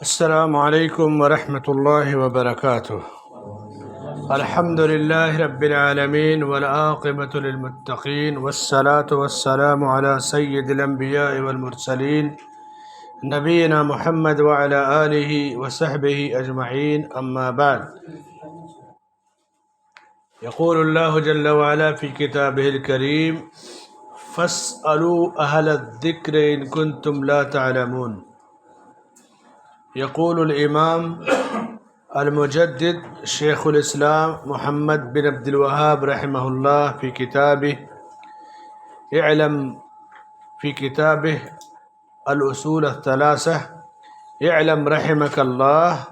السلام علیکم ورحمۃ اللہ وبرکاتہ۔ الحمد للہ رب العالمین والعاقبۃ للمتقین والصلاة والسلام علی سید الانبیاء والمرسلین نبینا محمد وعلی آلہ وصحبہ اجمعین، اما بعد۔ یقول اللہ جل وعلا فی کتابہ الکریم فاسألوا اہل الذکر ان کنتم لا تعلمون۔ یقول الامام المجدد شیخ الاسلام محمد بن عبد الوهاب رحمہ اللہ فی کتابہ الاصول الثلاثہ اعلم رحمک اللہ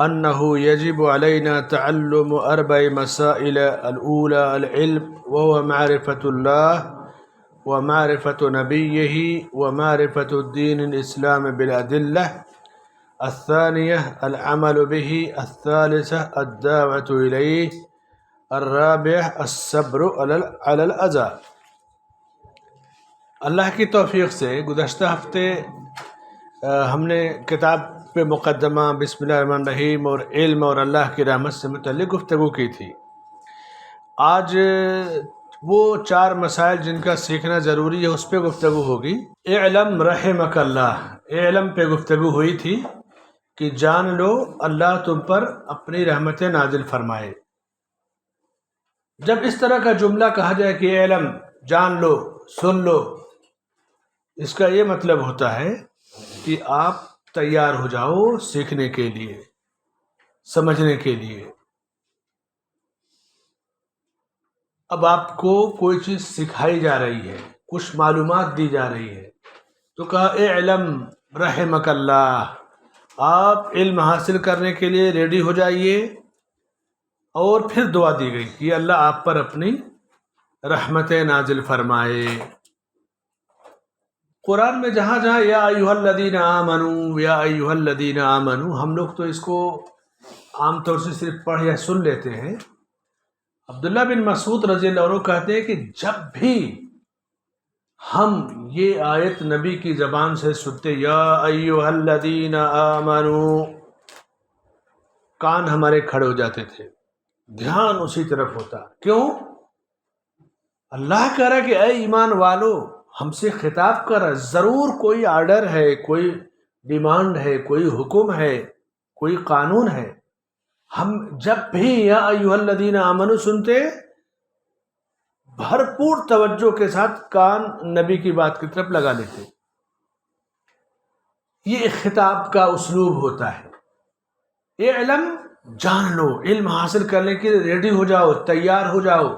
انہ یجب علینا تعلم اربع مسائل الاولى العلم وهو معرفة اللہ ومعرفة نبیہ ومعرفة الدین الاسلام بالادلہ، الثانیہ العمل به، الثالثہ الدعوۃ الیہ، الرابعہ الصبر علی الاذی۔ اللہ کی توفیق سے گزشتہ ہفتے ہم نے کتاب پہ مقدمہ بسم اللہ الرحمن الرحیم اور علم اور اللہ کی رحمت سے متعلق گفتگو کی تھی۔ آج وہ 4 مسائل جن کا سیکھنا ضروری ہے اس پہ گفتگو ہوگی۔ اعلم رحمک اللہ، علم پہ گفتگو ہوئی تھی کہ جان لو اللہ تم پر اپنی رحمتیں نازل فرمائے۔ جب اس طرح کا جملہ کہا جائے کہ علم جان لو، سن لو، اس کا یہ مطلب ہوتا ہے کہ آپ تیار ہو جاؤ سیکھنے کے لیے، سمجھنے کے لیے۔ اب آپ کو کوئی چیز سکھائی جا رہی ہے، کچھ معلومات دی جا رہی ہے، تو کہا اعلم رحمک اللہ، آپ علم حاصل کرنے کے لیے ریڈی ہو جائیے۔ اور پھر دعا دی گئی کہ اللہ آپ پر اپنی رحمتیں نازل فرمائے۔ قرآن میں جہاں جہاں یا ایھا الذین آمنوا، یا ایھا الذین آمنوا، ہم لوگ تو اس کو عام طور سے صرف پڑھ یا سن لیتے ہیں۔ عبداللہ بن مسعود رضی اللہ عنہ کہتے ہیں کہ جب بھی ہم یہ آیت نبی کی زبان سے سنتے یا ایھا الذین آمنوا، کان ہمارے کھڑے ہو جاتے تھے، دھیان اسی طرف ہوتا۔ کیوں؟ اللہ کہہ رہا کہ اے ایمان والو، ہم سے خطاب کر رہا، ضرور کوئی آرڈر ہے، کوئی ڈیمانڈ ہے، کوئی حکم ہے، کوئی قانون ہے۔ ہم جب بھی یا ایھا الذین آمنوا سنتے، بھرپور توجہ کے ساتھ کان نبی کی بات کی طرف لگا لیتے۔ یہ خطاب کا اسلوب ہوتا ہے۔ یہ علم جان لو، علم حاصل کرنے کے لیے ریڈی ہو جاؤ، تیار ہو جاؤ۔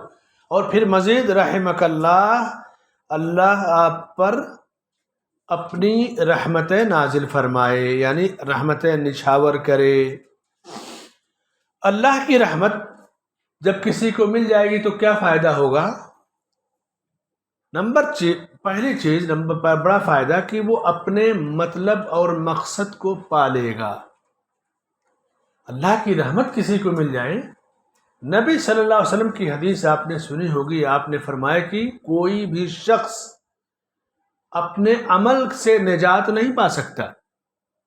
اور پھر مزید رحمک اللہ، اللہ آپ پر اپنی رحمتیں نازل فرمائے، یعنی رحمتیں نچھاور کرے۔ اللہ کی رحمت جب کسی کو مل جائے گی تو کیا فائدہ ہوگا؟ پہلی چیز بڑا فائدہ کہ وہ اپنے مطلب اور مقصد کو پالے گا۔ اللہ کی رحمت کسی کو مل جائے، نبی صلی اللہ علیہ وسلم کی حدیث آپ نے سنی ہوگی، آپ نے فرمایا کہ کوئی بھی شخص اپنے عمل سے نجات نہیں پا سکتا۔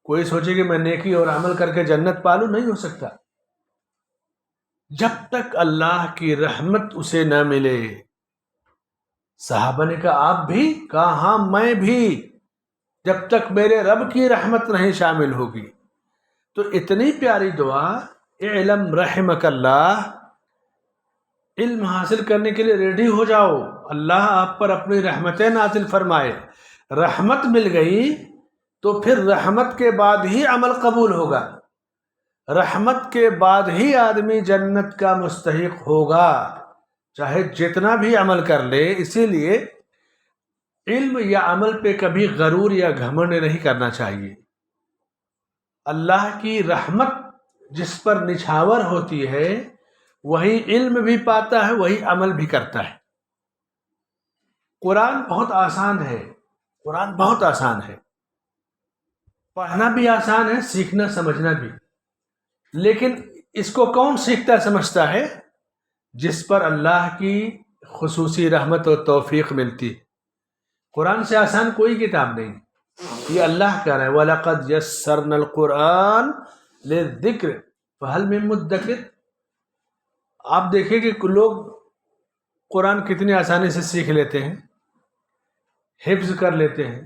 کوئی سوچے کہ میں نیکی اور عمل کر کے جنت پالوں، نہیں ہو سکتا جب تک اللہ کی رحمت اسے نہ ملے۔ صحابہ نے کہا آپ بھی؟ کہا ہاں میں بھی، جب تک میرے رب کی رحمت نہیں شامل ہوگی۔ تو اتنی پیاری دعا اعلم رحمک اللہ، علم حاصل کرنے کے لیے ریڈی ہو جاؤ، اللہ آپ پر اپنی رحمتیں نازل فرمائے۔ رحمت مل گئی تو پھر رحمت کے بعد ہی عمل قبول ہوگا، رحمت کے بعد ہی آدمی جنت کا مستحق ہوگا، چاہے جتنا بھی عمل کر لے۔ اسی لیے علم یا عمل پہ کبھی غرور یا گھمنڈ نہیں کرنا چاہیے۔ اللہ کی رحمت جس پر نچھاور ہوتی ہے وہی علم بھی پاتا ہے، وہی عمل بھی کرتا ہے۔ قرآن بہت آسان ہے، قرآن بہت آسان ہے، پڑھنا بھی آسان ہے، سیکھنا سمجھنا بھی۔ لیکن اس کو کون سیکھتا سمجھتا ہے؟ جس پر اللہ کی خصوصی رحمت اور توفیق ملتی ہے۔ قرآن سے آسان کوئی کتاب نہیں۔ یہ اللہ کہہ رہا ہے وَلَقَدْ يَسَّرْنَا الْقُرْآنَ لِلذِّكْرِ فَهَلْ مِن مُدَّكِرٍ۔ آپ دیکھیں کہ لوگ قرآن کتنی آسانی سے سیکھ لیتے ہیں، حفظ کر لیتے ہیں۔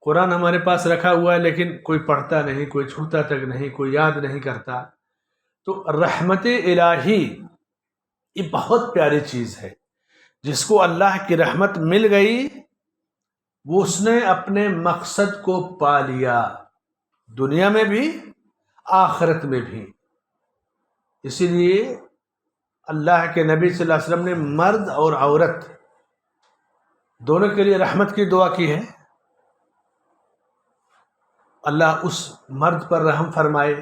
قرآن ہمارے پاس رکھا ہوا ہے لیکن کوئی پڑھتا نہیں، کوئی چھوتا تک نہیں، کوئی یاد نہیں کرتا۔ تو رحمت الہی یہ بہت پیاری چیز ہے، جس کو اللہ کی رحمت مل گئی وہ اس نے اپنے مقصد کو پا لیا، دنیا میں بھی آخرت میں بھی۔ اسی لیے اللہ کے نبی صلی اللہ علیہ وسلم نے مرد اور عورت دونوں کے لیے رحمت کی دعا کی ہے۔ اللہ اس مرد پر رحم فرمائے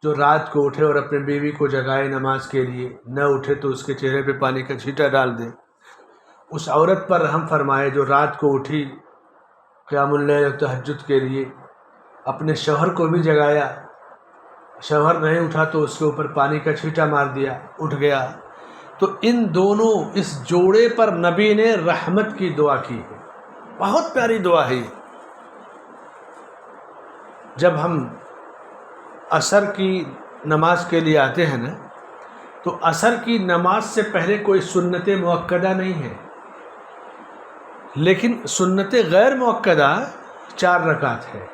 جو رات کو اٹھے اور اپنے بیوی کو جگائے نماز کے لیے، نہ اٹھے تو اس کے چہرے پہ پانی کا چھینٹا ڈال دے۔ اس عورت پر رحم فرمائے جو رات کو اٹھی قیام اللیل و تہجد کے لیے، اپنے شوہر کو بھی جگایا، شوہر نہیں اٹھا تو اس کے اوپر پانی کا چھینٹا مار دیا، اٹھ گیا۔ تو ان دونوں اس جوڑے پر نبی نے رحمت کی دعا کی ہے، بہت پیاری دعا ہے یہ۔ جب ہم عصر کی نماز کے لیے آتے ہیں نا، تو عصر کی نماز سے پہلے کوئی سنت مؤکدہ نہیں ہے، لیکن سنت غیر مؤکدہ 4 رکعت ہے،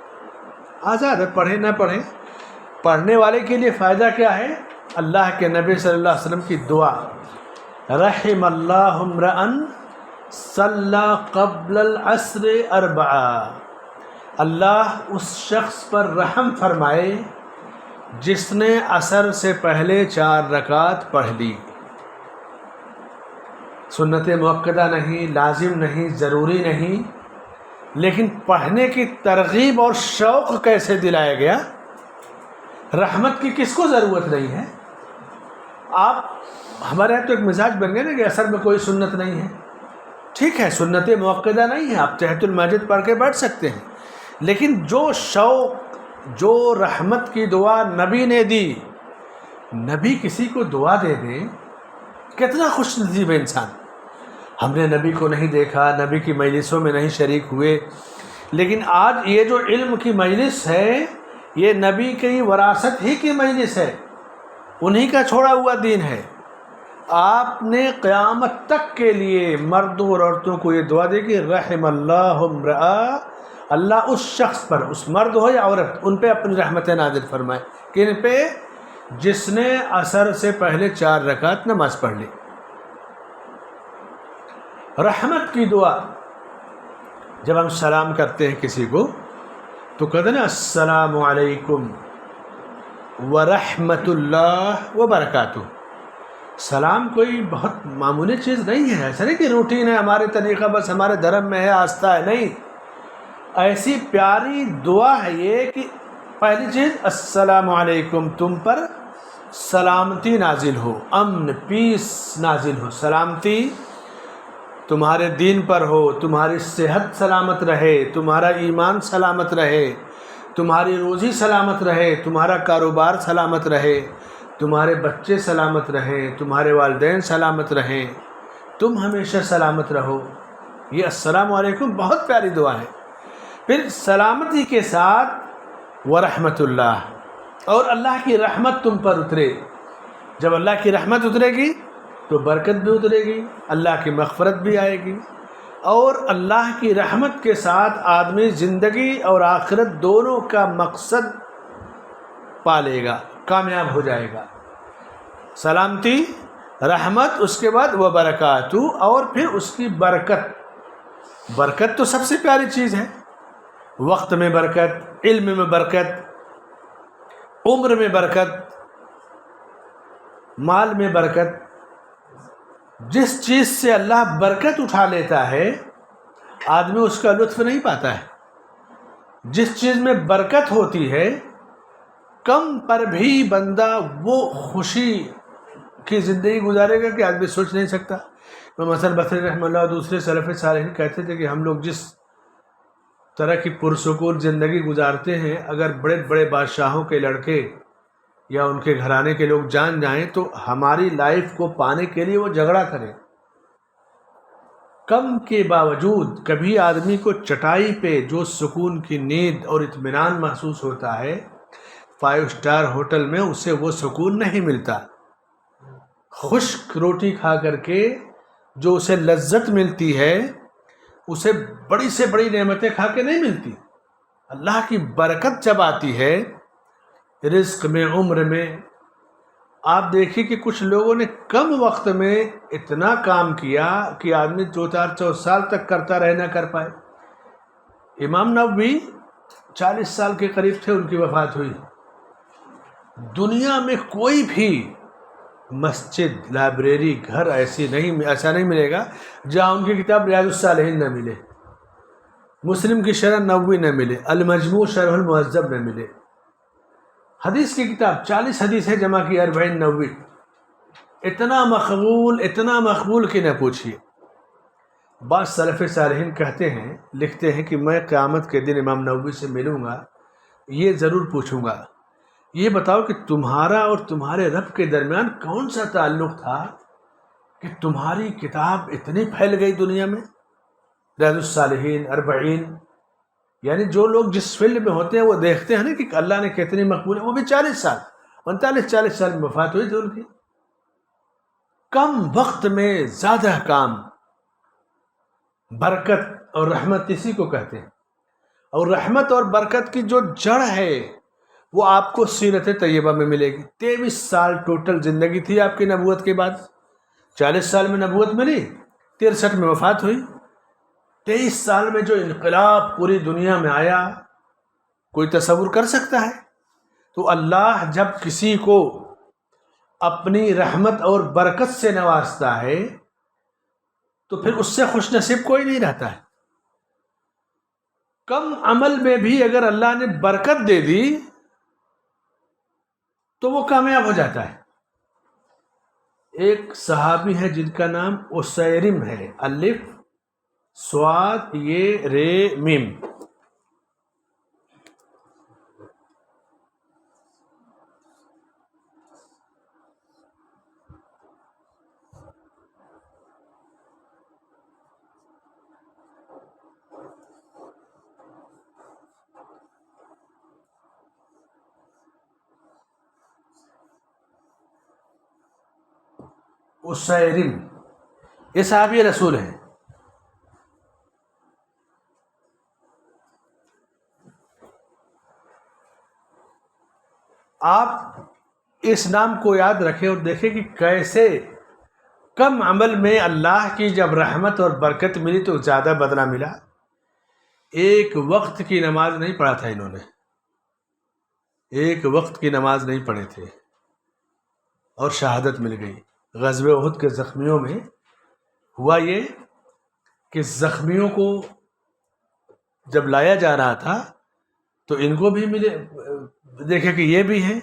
آزاد ہے، پڑھیں نہ پڑھیں۔ پڑھنے والے کے لیے فائدہ کیا ہے؟ اللہ کے نبی صلی اللہ علیہ وسلم کی دعا، رحم اللہ امرأ صلی قبل العصر 4، اللہ اس شخص پر رحم فرمائے جس نے عصر سے پہلے 4 رکعت پڑھ لی۔ سنت مؤکدہ نہیں، لازم نہیں، ضروری نہیں، لیکن پڑھنے کی ترغیب اور شوق کیسے دلایا گیا۔ رحمت کی کس کو ضرورت نہیں ہے؟ آپ ہمارے یہاں تو ایک مزاج بن گیا نا کہ عصر میں کوئی سنت نہیں ہے، ٹھیک ہے، سنت مؤکدہ نہیں ہے، آپ تحیۃ المسجد پڑھ کے بیٹھ سکتے ہیں، لیکن جو شوق، جو رحمت کی دعا نبی نے دی، نبی کسی کو دعا دے دے، کتنا خوش نصیب ہے انسان۔ ہم نے نبی کو نہیں دیکھا، نبی کی مجلسوں میں نہیں شریک ہوئے، لیکن آج یہ جو علم کی مجلس ہے یہ نبی کی وراثت ہی کی مجلس ہے، انہی کا چھوڑا ہوا دین ہے۔ آپ نے قیامت تک کے لیے مردوں اور عورتوں کو یہ دعا دے کہ رحم اللہ امرأ، اللہ اس شخص پر، اس مرد ہو یا عورت، ان پہ اپنی رحمت نازل فرمائے، کن پہ؟ جس نے عصر سے پہلے 4 رکعت نماز پڑھ لی۔ رحمت کی دعا، جب ہم سلام کرتے ہیں کسی کو تو کہتے ہیں نا السلام علیکم ورحمۃ اللہ وبرکاتہ۔ سلام کوئی بہت معمولی چیز نہیں ہے، ایسا نہیں کہ روٹین ہے، ہمارے طریقہ بس ہمارے دھرم میں ہے، آستہ ہے، نہیں، ایسی پیاری دعا ہے یہ کہ پہلی چیز السلام علیکم، تم پر سلامتی نازل ہو، امن، پیس نازل ہو، سلامتی تمہارے دین پر ہو، تمہاری صحت سلامت رہے، تمہارا ایمان سلامت رہے، تمہاری روزی سلامت رہے، تمہارا کاروبار سلامت رہے، تمہارے بچے سلامت رہیں، تمہارے والدین سلامت رہیں، تم ہمیشہ سلامت رہو۔ یہ السلام علیکم بہت پیاری دعا ہے۔ پھر سلامتی کے ساتھ ورحمت اللہ، اور اللہ کی رحمت تم پر اترے۔ جب اللہ کی رحمت اترے گی تو برکت بھی اترے گی، اللہ کی مغفرت بھی آئے گی، اور اللہ کی رحمت کے ساتھ آدمی زندگی اور آخرت دونوں کا مقصد پالے گا، کامیاب ہو جائے گا۔ سلامتی، رحمت، اس کے بعد وبرکاتہ، اور پھر اس کی برکت۔ برکت تو سب سے پیاری چیز ہے، وقت میں برکت، علم میں برکت، عمر میں برکت، مال میں برکت۔ جس چیز سے اللہ برکت اٹھا لیتا ہے آدمی اس کا لطف نہیں پاتا ہے۔ جس چیز میں برکت ہوتی ہے کم پر بھی بندہ وہ خوشی کی زندگی گزارے گا کہ آدمی سوچ نہیں سکتا۔ مثلا بصری رحمہ اللہ اور دوسرے سلف صالحین کہتے تھے کہ ہم لوگ جس طرح کی پرسکون زندگی گزارتے ہیں، اگر بڑے بڑے بادشاہوں کے لڑکے یا ان کے گھرانے کے لوگ جان جائیں تو ہماری لائف کو پانے کے لیے وہ جھگڑا کریں، کم کے باوجود کبھی آدمی کو چٹائی پہ جو سکون کی نیند اور اطمینان محسوس ہوتا ہے 5 اسٹار ہوٹل میں اسے وہ سکون نہیں ملتا. خشک روٹی کھا کر کے جو اسے لذت ملتی ہے اسے بڑی سے بڑی نعمتیں کھا کے نہیں ملتی. اللہ کی برکت جب آتی ہے رزق میں، عمر میں، آپ دیکھیے کہ کچھ لوگوں نے کم وقت میں اتنا کام کیا کہ آدمی 2-4 سال تک کرتا رہ نہ کر پائے. امام نووی 40 سال کے قریب تھے، ان کی وفات ہوئی. دنیا میں کوئی بھی مسجد، لائبریری، گھر ایسا نہیں ملے گا جہاں ان کی کتاب ریاض الصالحین نہ ملے، مسلم کی شرح نووی نہ ملے، المجموع شرح المہذب نہ ملے. حدیث کی کتاب 40 حدیثیں جمع کی، 40 نووی. اتنا مقبول کہ نہ پوچھیے. بعض سلف صالحین کہتے ہیں، لکھتے ہیں کہ میں قیامت کے دن امام نووی سے ملوں گا، یہ ضرور پوچھوں گا، یہ بتاؤ کہ تمہارا اور تمہارے رب کے درمیان کون سا تعلق تھا کہ تمہاری کتاب اتنی پھیل گئی دنیا میں. ریاض الصالحین، 40. یعنی جو لوگ جس فیلڈ میں ہوتے ہیں وہ دیکھتے ہیں نا کہ اللہ نے کتنی مقبول ہے. وہ بھی 40 سال، 39-40 سال میں وفات ہوئی تھی ان کی. کم وقت میں زیادہ کام، برکت اور رحمت اسی کو کہتے ہیں. اور رحمت اور برکت کی جو جڑ ہے وہ آپ کو سیرت طیبہ میں ملے گی. 23 سال ٹوٹل زندگی تھی آپ کی نبوت کے بعد. 40 سال میں نبوت ملی، 63 میں وفات ہوئی. 23 سال میں جو انقلاب پوری دنیا میں آیا کوئی تصور کر سکتا ہے؟ تو اللہ جب کسی کو اپنی رحمت اور برکت سے نوازتا ہے تو پھر اس سے خوش نصیب کوئی نہیں رہتا ہے. کم عمل میں بھی اگر اللہ نے برکت دے دی تو وہ کامیاب ہو جاتا ہے. ایک صحابی ہے جن کا نام اسیرم ہے، الف صاد یہ رے میم. اسیرم یہ صحابی رسول ہیں. آپ اس نام کو یاد رکھیں اور دیکھیں کہ کیسے کم عمل میں اللہ کی جب رحمت اور برکت ملی تو زیادہ بدلہ ملا. ایک وقت کی نماز نہیں پڑھا تھا انہوں نے، ایک وقت کی نماز نہیں پڑھے تھے اور شہادت مل گئی. غزوہ احد کے زخمیوں میں ہوا یہ کہ زخمیوں کو جب لایا جا رہا تھا تو ان کو بھی ملے، دیکھے کہ یہ بھی ہیں.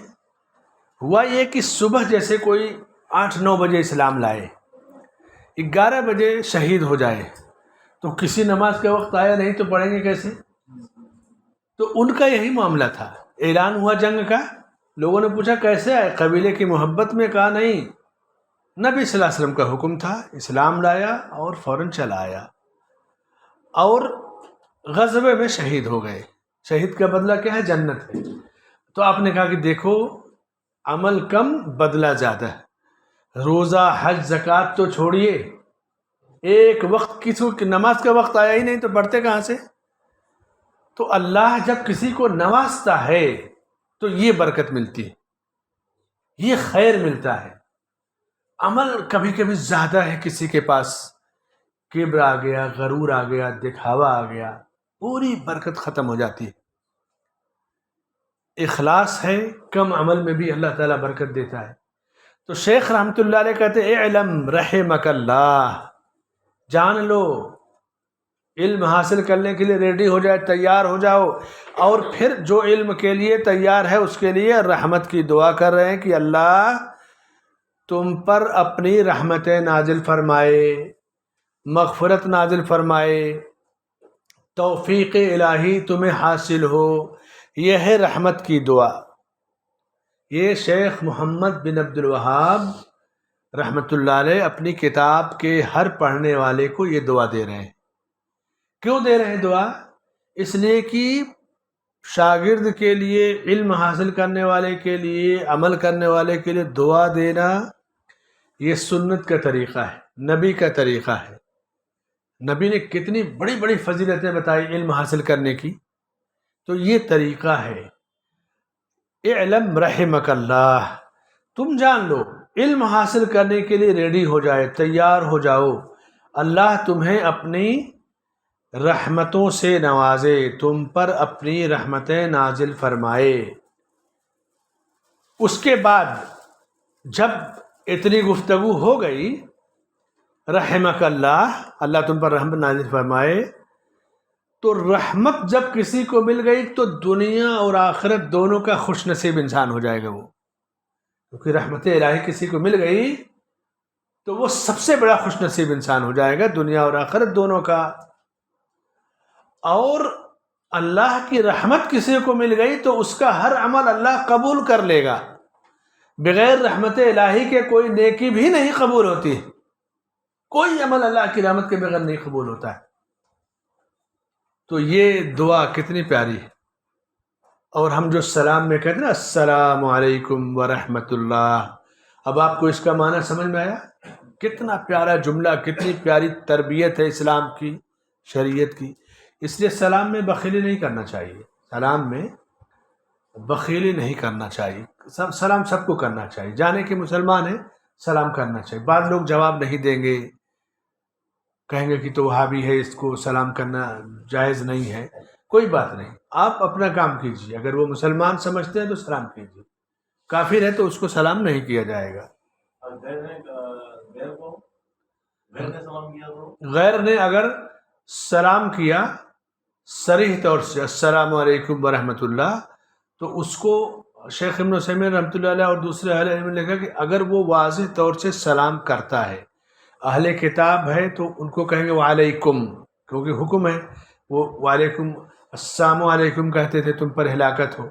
ہوا یہ کہ صبح جیسے کوئی 8-9 بجے اسلام لائے، 11 بجے شہید ہو جائے تو کسی نماز کا وقت آیا نہیں تو پڑھیں گے کیسے؟ تو ان کا یہی معاملہ تھا. اعلان ہوا جنگ کا، لوگوں نے پوچھا کیسے آئے؟ قبیلے کی محبت میں. کہا نہیں، نبی صلی اللہ علیہ وسلم کا حکم تھا، اسلام لایا اور فوراً چلا آیا اور غزوے میں شہید ہو گئے. شہید کا بدلہ کیا ہے؟ جنت ہے. تو آپ نے کہا کہ دیکھو عمل کم بدلہ زیادہ ہے. روزہ، حج، زکوٰۃ تو چھوڑیے، ایک وقت کسی نماز کا وقت آیا ہی نہیں تو پڑھتے کہاں سے؟ تو اللہ جب کسی کو نوازتا ہے تو یہ برکت ملتی ہے، یہ خیر ملتا ہے. عمل کبھی کبھی زیادہ ہے کسی کے پاس، کبر آ گیا، غرور آ گیا، دکھاوا آ گیا، پوری برکت ختم ہو جاتی ہے. اخلاص ہے کم عمل میں بھی اللہ تعالیٰ برکت دیتا ہے. تو شیخ رحمۃ اللہ علیہ کہتے ہیں اعلم رحمک اللہ، جان لو، علم حاصل کرنے کے لیے ریڈی ہو جائے، تیار ہو جاؤ. اور پھر جو علم کے لیے تیار ہے اس کے لیے رحمت کی دعا کر رہے ہیں کہ اللہ تم پر اپنی رحمتیں نازل فرمائے، مغفرت نازل فرمائے، توفیق الہی تمہیں حاصل ہو. یہ ہے رحمت کی دعا. یہ شیخ محمد بن عبد الوہاب رحمۃ اللہ علیہ اپنی کتاب کے ہر پڑھنے والے کو یہ دعا دے رہے ہیں. کیوں دے رہے ہیں دعا؟ اس لیے کہ شاگرد کے لیے، علم حاصل کرنے والے کے لیے، عمل کرنے والے کے لیے دعا دینا یہ سنت کا طریقہ ہے، نبی کا طریقہ ہے. نبی نے کتنی بڑی بڑی فضیلتیں بتائی علم حاصل کرنے کی، تو یہ طریقہ ہے. اعلم رحمک اللہ، تم جان لو، علم حاصل کرنے کے لیے ریڈی ہو جائے، تیار ہو جاؤ. اللہ تمہیں اپنی رحمتوں سے نوازے، تم پر اپنی رحمتیں نازل فرمائے. اس کے بعد جب اتنی گفتگو ہو گئی، رحمک اللہ، اللہ تم پر رحمت نازل فرمائے، تو رحمت جب کسی کو مل گئی تو دنیا اور آخرت دونوں کا خوش نصیب انسان ہو جائے گا. وہ کیونکہ رحمت الہی کسی کو مل گئی تو وہ سب سے بڑا خوش نصیب انسان ہو جائے گا، دنیا اور آخرت دونوں کا. اور اللہ کی رحمت کسی کو مل گئی تو اس کا ہر عمل اللہ قبول کر لے گا. بغیر رحمت الہی کے کوئی نیکی بھی نہیں قبول ہوتی، کوئی عمل اللہ کی رحمت کے بغیر نہیں قبول ہوتا ہے. تو یہ دعا کتنی پیاری ہے. اور ہم جو سلام میں کہتے ہیں نا السلام علیکم ورحمۃ اللہ، اب آپ کو اس کا معنی سمجھ میں آیا؟ کتنا پیارا جملہ، کتنی پیاری تربیت ہے اسلام کی، شریعت کی. اس لیے سلام میں بخیلی نہیں کرنا چاہیے، سلام میں بخیلی نہیں کرنا چاہیے. سلام سب کو کرنا چاہیے، جانے کہ مسلمان ہیں سلام کرنا چاہیے. بعض لوگ جواب نہیں دیں گے، کہیں گے کہ تو وہابی ہے، اس کو سلام کرنا جائز نہیں ہے. کوئی بات نہیں، آپ اپنا کام کیجیے. اگر وہ مسلمان سمجھتے ہیں تو سلام کیجیے، کافر ہے تو اس کو سلام نہیں کیا جائے گا. غیر نے اگر سلام کیا صریح طور سے السلام علیکم ورحمۃ اللہ، تو اس کو شیخ ابن عثیمین رحمۃ اللہ علیہ اور دوسرے اہل علم نے لکھا کہ اگر وہ واضح طور سے سلام کرتا ہے، اہل کتاب ہے تو ان کو کہیں گے وعلیکم، کیونکہ حکم ہے. وہ وعلیکم السلام علیکم کہتے تھے، تم پر ہلاکت ہو.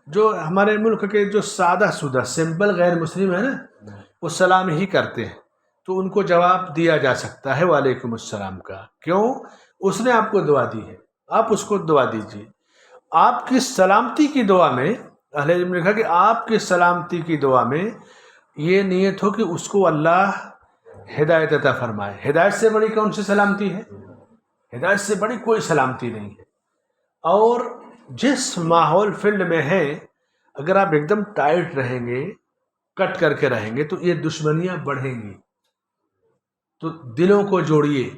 جو ہمارے ملک کے جو سادہ سودہ سمپل غیر مسلم ہے نا، وہ سلام ہی کرتے ہیں، تو ان کو جواب دیا جا سکتا ہے وعلیکم السلام کا. کیوں؟ اس نے آپ کو دعا دی ہے، آپ اس کو دعا دیجیے. آپ کی سلامتی کی دعا میں اہل علم نے کہا کہ آپ کی سلامتی کی دعا میں یہ نیت ہو کہ اس کو اللہ ہدایت عطا فرمائے. ہدایت سے بڑی کون سی سلامتی ہے؟ ہدایت سے بڑی کوئی سلامتی نہیں ہے. اور جس ماحول فیلڈ میں ہے، اگر آپ ایک دم ٹائٹ رہیں گے، کٹ کر کے رہیں گے، تو یہ دشمنیاں بڑھیں گی. تو دلوں کو جوڑیے،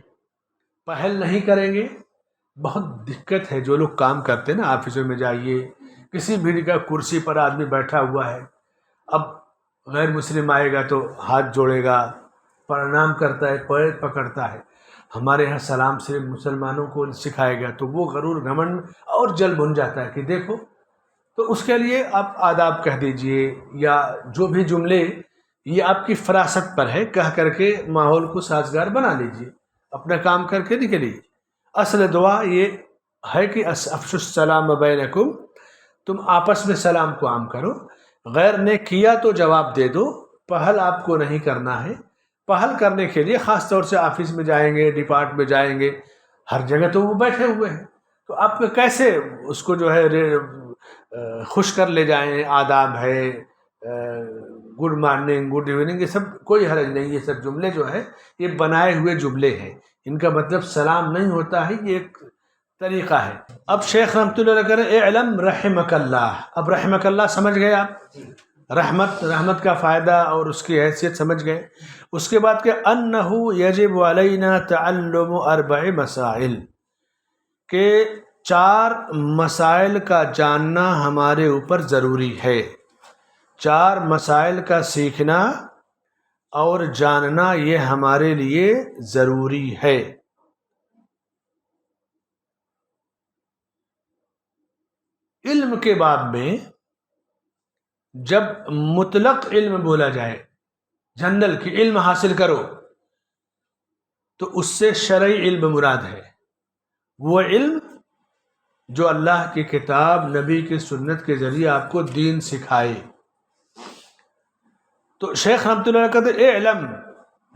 پہل نہیں کریں گے. بہت دقت ہے جو لوگ کام کرتے ہیں نا، آفسوں میں جائیے، کسی بھی کا کرسی پر آدمی بیٹھا ہوا ہے، اب غیر مسلم آئے گا تو ہاتھ جوڑے گا، پرنام کرتا ہے، پیر پکڑتا ہے. ہمارے ہاں سلام صرف مسلمانوں کو سکھایا گیا، تو وہ غرور گھمنڈ اور جل بن جاتا ہے کہ دیکھو. تو اس کے لیے آپ آداب کہہ دیجئے، یا جو بھی جملے یہ آپ کی فراست پر ہے، کہہ کر کے ماحول کو سازگار بنا لیجئے، اپنا کام کر کے نکلیے. اصل دعا یہ ہے کہ افشوا السلام بینکم، تم آپس میں سلام کو عام کرو. غیر نے کیا تو جواب دے دو، پہل آپ کو نہیں کرنا ہے. پہل کرنے کے لیے خاص طور سے آفس میں جائیں گے، ڈپارٹ میں جائیں گے، ہر جگہ تو وہ بیٹھے ہوئے ہیں، تو آپ کیسے اس کو جو ہے خوش کر لے جائیں. آداب ہے، گڈ مارننگ، گڈ ایوننگ، یہ سب کوئی حرج نہیں. یہ سب جملے جو ہے یہ بنائے ہوئے جملے ہیں، ان کا مطلب سلام نہیں ہوتا ہے، یہ ایک طریقہ ہے. اب شیخ رحمۃ اللہ علیہ کرے اعلم رحمک اللہ. اب رحمک اللہ سمجھ گئے آپ، رحمت کا فائدہ اور اس کی حیثیت سمجھ گئے. اس کے بعد کہ انہ یجب علینا تعلم 4 مسائل، کہ 4 مسائل کا جاننا ہمارے اوپر ضروری ہے. 4 مسائل کا سیکھنا اور جاننا یہ ہمارے لیے ضروری ہے. علم کے باب میں جب مطلق علم بولا جائے، جنرل کی علم حاصل کرو، تو اس سے شرعی علم مراد ہے. وہ علم جو اللہ کی کتاب، نبی کی سنت کے ذریعے آپ کو دین سکھائے. تو شیخ رحمۃ اللہ علیہ کہتے اے علم،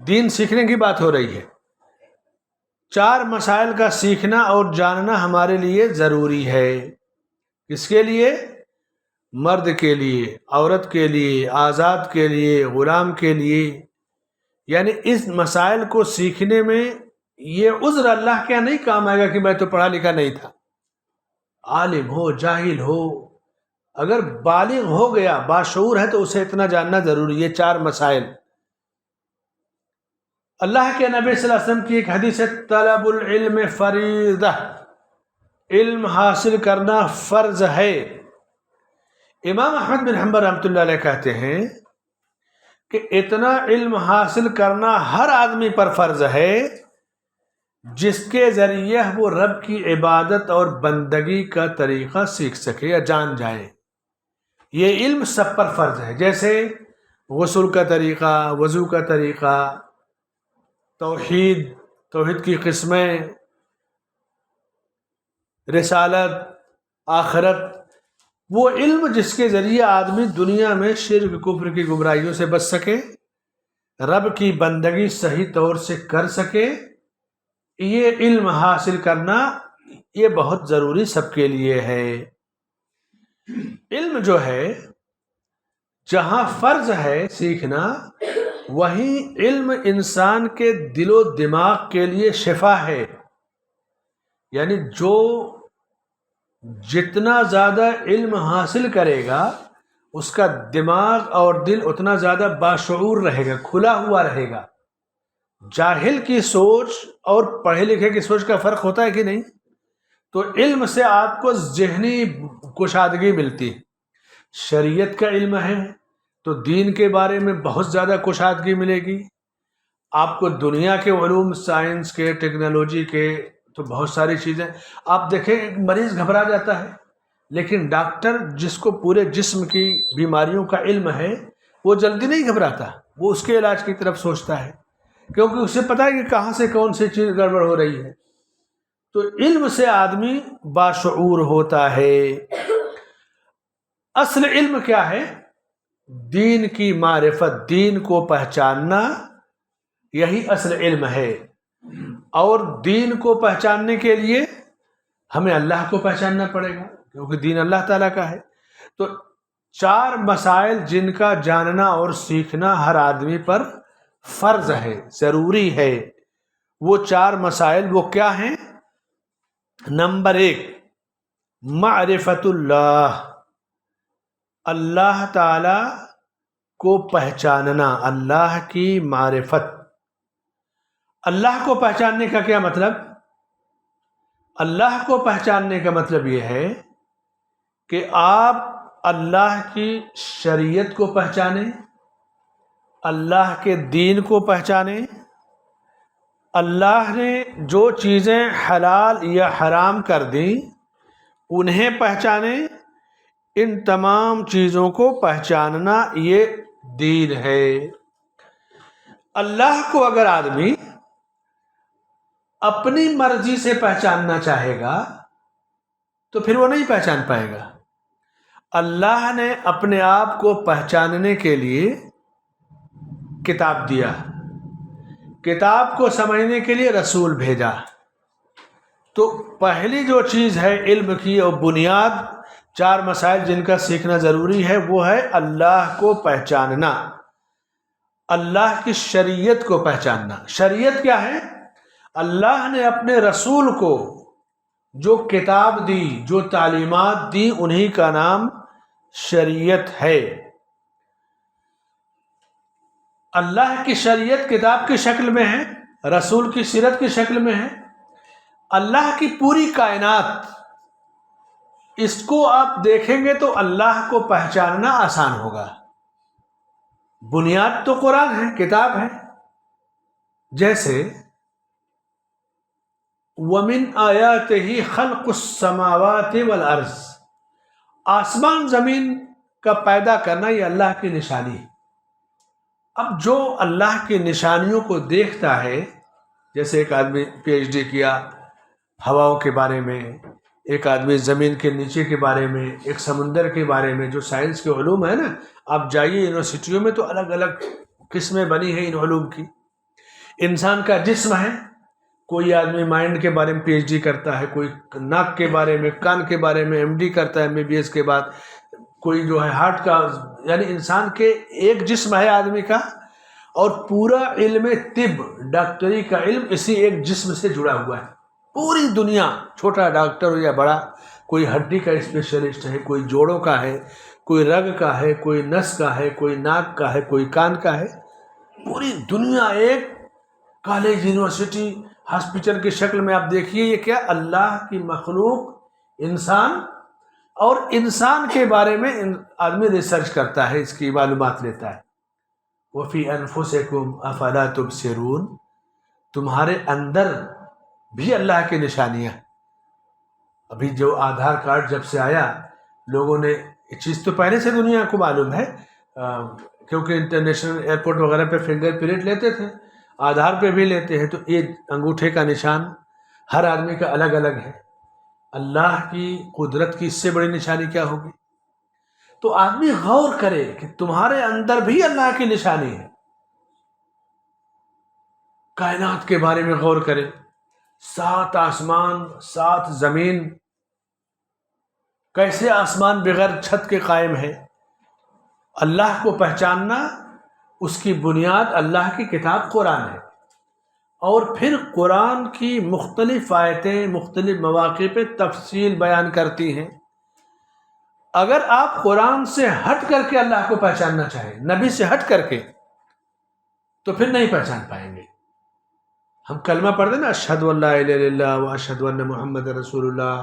دین سیکھنے کی بات ہو رہی ہے، 4 مسائل کا سیکھنا اور جاننا ہمارے لیے ضروری ہے۔ کس کے لیے؟ مرد کے لیے، عورت کے لیے، آزاد کے لیے، غلام کے لیے۔ یعنی اس مسائل کو سیکھنے میں یہ عذر اللہ کیا نہیں کام آئے گا کہ میں تو پڑھا لکھا نہیں تھا۔ عالم ہو، جاہل ہو، اگر بالغ ہو گیا، باشعور ہے، تو اسے اتنا جاننا ضروری ہے 4 مسائل۔ اللہ کے نبی صلی اللہ علیہ وسلم کی ایک حدیث ہے، طلب العلم فریضہ، علم حاصل کرنا فرض ہے۔ امام احمد بن حنبل رحمۃ اللہ علیہ کہتے ہیں کہ اتنا علم حاصل کرنا ہر آدمی پر فرض ہے جس کے ذریعے وہ رب کی عبادت اور بندگی کا طریقہ سیکھ سکے یا جان جائے۔ یہ علم سب پر فرض ہے، جیسے غسل کا طریقہ، وضو کا طریقہ، توحید کی قسمیں، رسالت، آخرت، وہ علم جس کے ذریعے آدمی دنیا میں شرک کفر کی گمراہیوں سے بچ سکے، رب کی بندگی صحیح طور سے کر سکے، یہ علم حاصل کرنا یہ بہت ضروری سب کے لیے ہے۔ علم جو ہے جہاں فرض ہے سیکھنا، وہیں علم انسان کے دل و دماغ کے لیے شفا ہے۔ یعنی جو جتنا زیادہ علم حاصل کرے گا، اس کا دماغ اور دل اتنا زیادہ باشعور رہے گا، کھلا ہوا رہے گا۔ جاہل کی سوچ اور پڑھے لکھے کی سوچ کا فرق ہوتا ہے کہ نہیں؟ تو علم سے آپ کو ذہنی کشادگی ملتی ہے۔ شریعت کا علم ہے تو دین کے بارے میں بہت زیادہ کشادگی ملے گی آپ کو۔ دنیا کے علوم، سائنس کے، ٹیکنالوجی کے، تو بہت ساری چیزیں آپ دیکھیں، ایک مریض گھبرا جاتا ہے، لیکن ڈاکٹر جس کو پورے جسم کی بیماریوں کا علم ہے، وہ جلدی نہیں گھبراتا، وہ اس کے علاج کی طرف سوچتا ہے، کیونکہ اسے پتہ ہے کہ کہاں سے کون سی چیز گڑبڑ ہو رہی ہے۔ تو علم سے آدمی باشعور ہوتا ہے۔ اصل علم کیا ہے؟ دین کی معرفت، دین کو پہچاننا، یہی اصل علم ہے۔ اور دین کو پہچاننے کے لیے ہمیں اللہ کو پہچاننا پڑے گا، کیونکہ دین اللہ تعالیٰ کا ہے۔ تو 4 مسائل جن کا جاننا اور سیکھنا ہر آدمی پر فرض ہے، ضروری ہے۔ وہ 4 مسائل وہ کیا ہیں؟ نمبر 1، معرفت اللہ، اللہ تعالی کو پہچاننا، اللہ کی معرفت۔ اللہ کو پہچاننے کا کیا مطلب؟ اللہ کو پہچاننے کا مطلب یہ ہے کہ آپ اللہ کی شریعت کو پہچانیں، اللہ کے دین کو پہچانیں، اللہ نے جو چیزیں حلال یا حرام کر دیں انہیں پہچانیں۔ ان تمام چیزوں کو پہچاننا یہ دین ہے۔ اللہ کو اگر آدمی اپنی مرضی سے پہچاننا چاہے گا تو پھر وہ نہیں پہچان پائے گا۔ اللہ نے اپنے آپ کو پہچاننے کے لیے کتاب دیا، کتاب کو سمجھنے کے لیے رسول بھیجا۔ تو پہلی جو چیز ہے علم کی اور بنیاد 4 مسائل جن کا سیکھنا ضروری ہے، وہ ہے اللہ کو پہچاننا، اللہ کی شریعت کو پہچاننا۔ شریعت کیا ہے؟ اللہ نے اپنے رسول کو جو کتاب دی، جو تعلیمات دی، انہی کا نام شریعت ہے۔ اللہ کی شریعت کتاب کی شکل میں ہے، رسول کی سیرت کی شکل میں ہے۔ اللہ کی پوری کائنات، اس کو آپ دیکھیں گے تو اللہ کو پہچاننا آسان ہوگا۔ بنیاد تو قرآن ہے، کتاب ہے۔ جیسے وَمِنْ آيَاتِهِ خَلْقُ السَّمَاوَاتِ وَالْأَرْضِ، آسمان زمین کا پیدا کرنا یہ اللہ کی نشانی ہے۔ اب جو اللہ کی نشانیوں کو دیکھتا ہے، جیسے ایک آدمی PhD کیا ہواؤں کے بارے میں، ایک آدمی زمین کے نیچے کے بارے میں، ایک سمندر کے بارے میں، جو سائنس کے علوم ہے نا، آپ جائیے یونیورسٹیوں میں تو الگ الگ قسمیں بنی ہیں ان علوم کی۔ انسان کا جسم ہے، کوئی آدمی مائنڈ کے بارے میں پی ایچ ڈی کرتا ہے، کوئی ناک کے بارے میں، کان کے بارے میں ایم ڈی کرتا ہے MBBS کے بعد، کوئی جو ہے ہارٹ کا، یعنی انسان کے ایک جسم ہے آدمی کا، اور پورا علم طب، ڈاکٹری کا علم اسی ایک جسم سے جڑا ہوا ہے۔ پوری دنیا، چھوٹا ڈاکٹر ہو یا بڑا، کوئی ہڈی کا اسپیشلسٹ ہے، کوئی جوڑوں کا ہے، کوئی رگ کا ہے، کوئی نس کا ہے، کوئی ناک کا ہے، کوئی کان کا ہے، پوری دنیا ایک کالج، یونیورسٹی، ہاسپٹل کی شکل میں آپ دیکھیے، یہ کیا اللہ کی مخلوق انسان، اور انسان کے بارے میں آدمی ریسرچ کرتا ہے، اس کی معلومات لیتا ہے۔ وَفِي أَنفُسِكُمْ أَفَلَا تُبْصِرُونَ، تمہارے اندر بھی اللہ کی نشانیاں۔ ابھی جو آدھار کارڈ جب سے آیا، لوگوں نے یہ چیز تو پہلے سے دنیا کو معلوم ہے، کیونکہ انٹرنیشنل ایئرپورٹ وغیرہ پہ فنگر پرنٹ لیتے تھے، آدھار پہ بھی لیتے ہیں، تو یہ انگوٹھے کا نشان ہر آدمی کا الگ الگ ہے۔ اللہ کی قدرت کی اس سے بڑی نشانی کیا ہوگی؟ تو آدمی غور کرے کہ تمہارے اندر بھی اللہ کی نشانی ہے، کائنات کے بارے میں غور کرے، 7 آسمان 7 زمین، کیسے آسمان بغیر چھت کے قائم ہے؟ اللہ کو پہچاننا، اس کی بنیاد اللہ کی کتاب قرآن ہے، اور پھر قرآن کی مختلف آیتیں مختلف مواقع پہ تفصیل بیان کرتی ہیں۔ اگر آپ قرآن سے ہٹ کر کے اللہ کو پہچاننا چاہیں، نبی سے ہٹ کر کے، تو پھر نہیں پہچان پائیں گے۔ ہم کلمہ پڑھتے نا، اشہد ان لا الہ الا اللہ واشہد ان محمد رسول اللہ،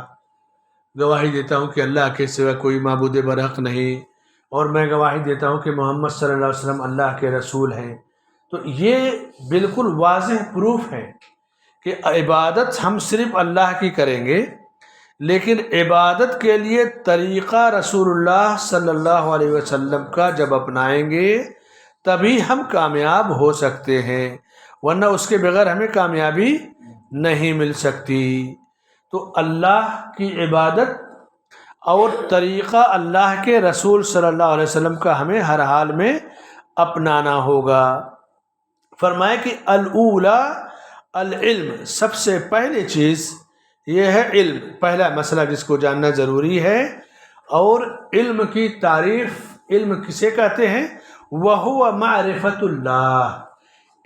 گواہی دیتا ہوں کہ اللہ کے سوا کوئی معبود برحق نہیں، اور میں گواہی دیتا ہوں کہ محمد صلی اللہ علیہ وسلم اللہ کے رسول ہیں۔ تو یہ بالکل واضح پروف ہے کہ عبادت ہم صرف اللہ کی کریں گے، لیکن عبادت کے لیے طریقہ رسول اللہ صلی اللہ علیہ وسلم کا جب اپنائیں گے تبھی ہم کامیاب ہو سکتے ہیں، ورنہ اس کے بغیر ہمیں کامیابی نہیں مل سکتی۔ تو اللہ کی عبادت اور طریقہ اللہ کے رسول صلی اللہ علیہ وسلم کا ہمیں ہر حال میں اپنانا ہوگا۔ فرمایا کہ الاولی العلم، سب سے پہلی چیز یہ ہے علم، پہلا مسئلہ جس کو جاننا ضروری ہے۔ اور علم کی تعریف، علم کسے کہتے ہیں؟ وَهُوَ مَعْرِفَةُ اللَّهِ،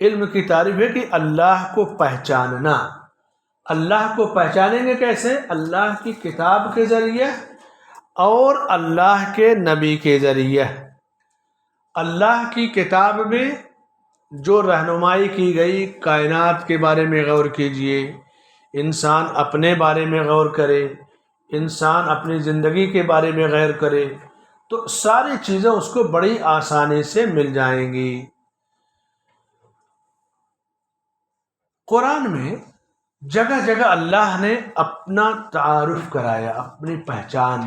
علم کی تعریف ہے کہ اللہ کو پہچاننا۔ اللہ کو پہچانیں گے کیسے؟ اللہ کی کتاب کے ذریعے اور اللہ کے نبی کے ذریعے۔ اللہ کی کتاب میں جو رہنمائی کی گئی، کائنات کے بارے میں غور کیجئے، انسان اپنے بارے میں غور کرے، انسان اپنی زندگی کے بارے میں غور کرے، تو ساری چیزیں اس کو بڑی آسانی سے مل جائیں گی۔ قرآن میں جگہ جگہ اللہ نے اپنا تعارف کرایا، اپنی پہچان،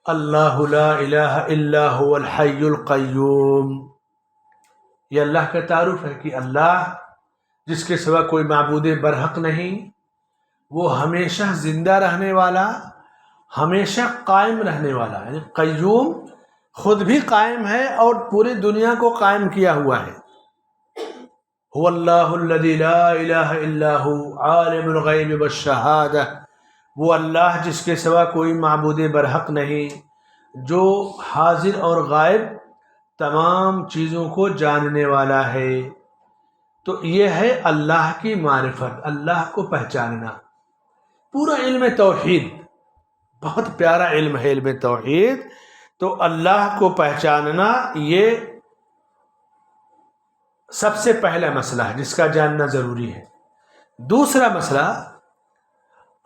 اللہ لا الہ الا هو الحی القیوم، یہ اللہ کا تعارف ہے کہ اللہ جس کے سوا کوئی معبود برحق نہیں، وہ ہمیشہ زندہ رہنے والا، ہمیشہ قائم رہنے والا، یعنی قیوم خود بھی قائم ہے اور پوری دنیا کو قائم کیا ہوا ہے۔ هو اللہ الذی لا الہ الا هو عالم الغیب والشہادہ، وہ اللہ جس کے سوا کوئی معبود برحق نہیں، جو حاضر اور غائب تمام چیزوں کو جاننے والا ہے۔ تو یہ ہے اللہ کی معرفت، اللہ کو پہچاننا۔ پورا علم توحید، بہت پیارا علم ہے علم توحید۔ تو اللہ کو پہچاننا یہ سب سے پہلا مسئلہ ہے جس کا جاننا ضروری ہے۔ دوسرا مسئلہ،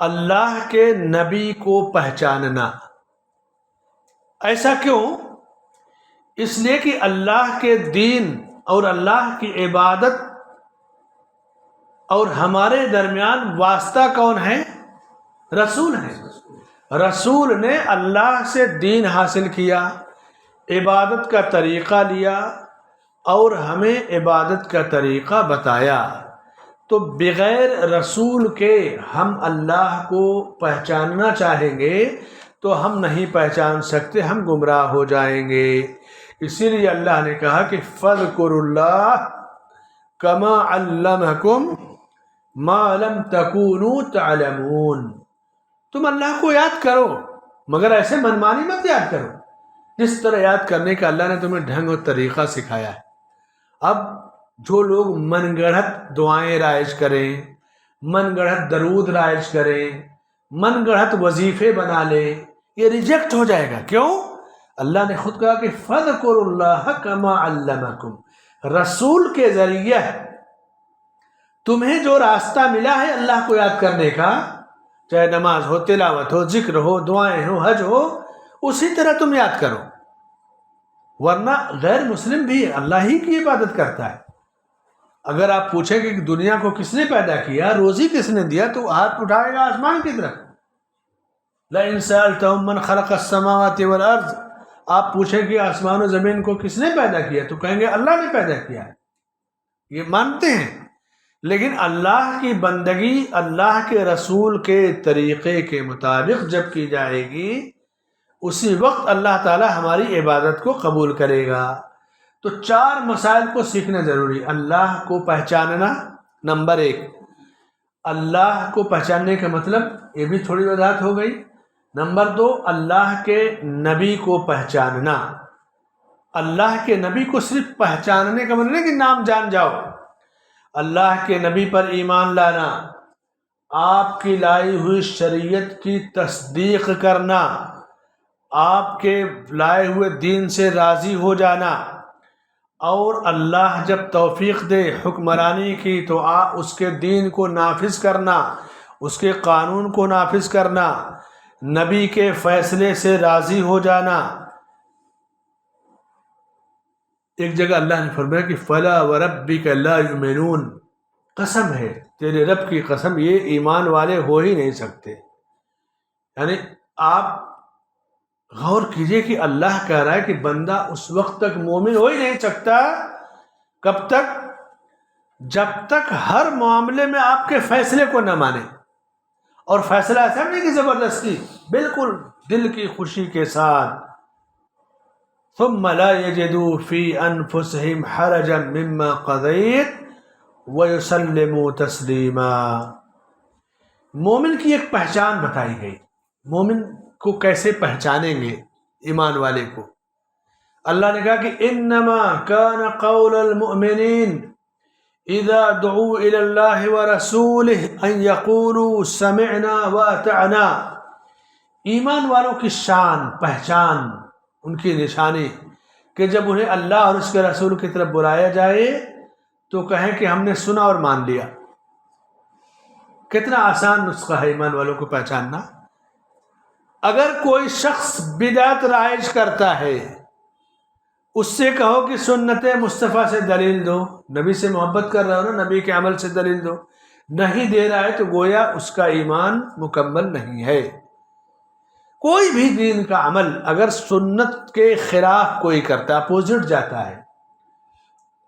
اللہ کے نبی کو پہچاننا۔ ایسا کیوں؟ اس لیے کہ اللہ کے دین اور اللہ کی عبادت اور ہمارے درمیان واسطہ کون ہے؟ رسول ہے۔ رسول نے اللہ سے دین حاصل کیا، عبادت کا طریقہ لیا اور ہمیں عبادت کا طریقہ بتایا۔ تو بغیر رسول کے ہم اللہ کو پہچاننا چاہیں گے تو ہم نہیں پہچان سکتے، ہم گمراہ ہو جائیں گے۔ اسی لیے اللہ نے کہا کہ فَاذْكُرُوا اللَّهَ كَمَا عَلَّمَكُم مَا لَمْ تَكُونُوا تَعْلَمُونَ، تم اللہ کو یاد کرو مگر ایسے منمانی مت یاد کرو، جس طرح یاد کرنے کا اللہ نے تمہیں ڈھنگ اور طریقہ سکھایا ہے۔ اب جو لوگ من گڑھت دعائیں رائج کریں، من گڑھت درود رائج کریں، من گڑھت وظیفے بنا لیں، یہ ریجیکٹ ہو جائے گا۔ کیوں؟ اللہ نے خود کہا کہ فَاذْكُرُوا اللَّهَ كَمَا عَلَّمَكُم، رسول کے ذریعے تمہیں جو راستہ ملا ہے اللہ کو یاد کرنے کا، چاہے نماز ہو، تلاوت ہو، ذکر ہو، دعائیں ہو، حج ہو، اسی طرح تم یاد کرو۔ ورنہ غیر مسلم بھی اللہ ہی کی عبادت کرتا ہے۔ اگر آپ پوچھیں کہ دنیا کو کس نے پیدا کیا، روزی کس نے دیا، تو ہاتھ اٹھائے گا آسمان کی طرف۔ لَإِن سَأَلْتَهُم مَّن خَلَقَ السَّمَاوَاتِ وَالْأَرْضِ، آپ پوچھیں کہ آسمان و زمین کو کس نے پیدا کیا، تو کہیں گے اللہ نے پیدا کیا ہے، یہ مانتے ہیں۔ لیکن اللہ کی بندگی اللہ کے رسول کے طریقے کے مطابق جب کی جائے گی، اسی وقت اللہ تعالی ہماری عبادت کو قبول کرے گا۔ تو 4 مسائل کو سیکھنا ضروری۔ اللہ کو پہچاننا، نمبر 1۔ اللہ کو پہچاننے کا مطلب یہ بھی تھوڑی وضاحت ہو گئی۔ نمبر 2، اللہ کے نبی کو پہچاننا۔ اللہ کے نبی کو صرف پہچاننے کا مطلب نہیں کہ نام جان جاؤ، اللہ کے نبی پر ایمان لانا، آپ کی لائی ہوئی شریعت کی تصدیق کرنا، آپ کے لائے ہوئے دین سے راضی ہو جانا، اور اللہ جب توفیق دے حکمرانی کی تو اس کے دین کو نافذ کرنا، اس کے قانون کو نافذ کرنا، نبی کے فیصلے سے راضی ہو جانا۔ ایک جگہ اللہ نے فرمایا کہ فَلَا وَرَبِّكَ لَا يُؤْمِنُونَ، قسم ہے تیرے رب کی قسم، یہ ایمان والے ہو ہی نہیں سکتے۔ یعنی آپ غور کیجئے کہ اللہ کہہ رہا ہے کہ بندہ اس وقت تک مومن ہو ہی نہیں سکتا، کب تک؟ جب تک ہر معاملے میں آپ کے فیصلے کو نہ مانے، اور فیصلہ ایسا نہیں کہ زبردستی، بالکل دل کی خوشی کے ساتھ۔ ثم لا يجدوا في انفسهم حرجا مما قضيت ويسلموا تسلیما۔ مومن کی ایک پہچان بتائی گئی، مومن کو کیسے پہچانیں گے ایمان والے کو۔ اللہ نے کہا کہ انما كان قول المؤمنین اذا دعوا الى اللہ ورسولہ ان يقولوا سمعنا واطعنا۔ ایمان والوں کی شان، پہچان، ان کی نشانی کہ جب انہیں اللہ اور اس کے رسول کی طرف بلایا جائے تو کہیں کہ ہم نے سنا اور مان لیا۔ کتنا آسان نسخہ ہے ایمان والوں کو پہچاننا۔ اگر کوئی شخص بدعت رائج کرتا ہے، اس سے کہو کہ سنت مصطفیٰ سے دلیل دو، نبی سے محبت کر رہا ہو نا، نبی کے عمل سے دلیل دو، نہیں دے رہا ہے تو گویا اس کا ایمان مکمل نہیں ہے۔ کوئی بھی دین کا عمل اگر سنت کے خلاف کوئی کرتا، اپوزٹ جاتا ہے،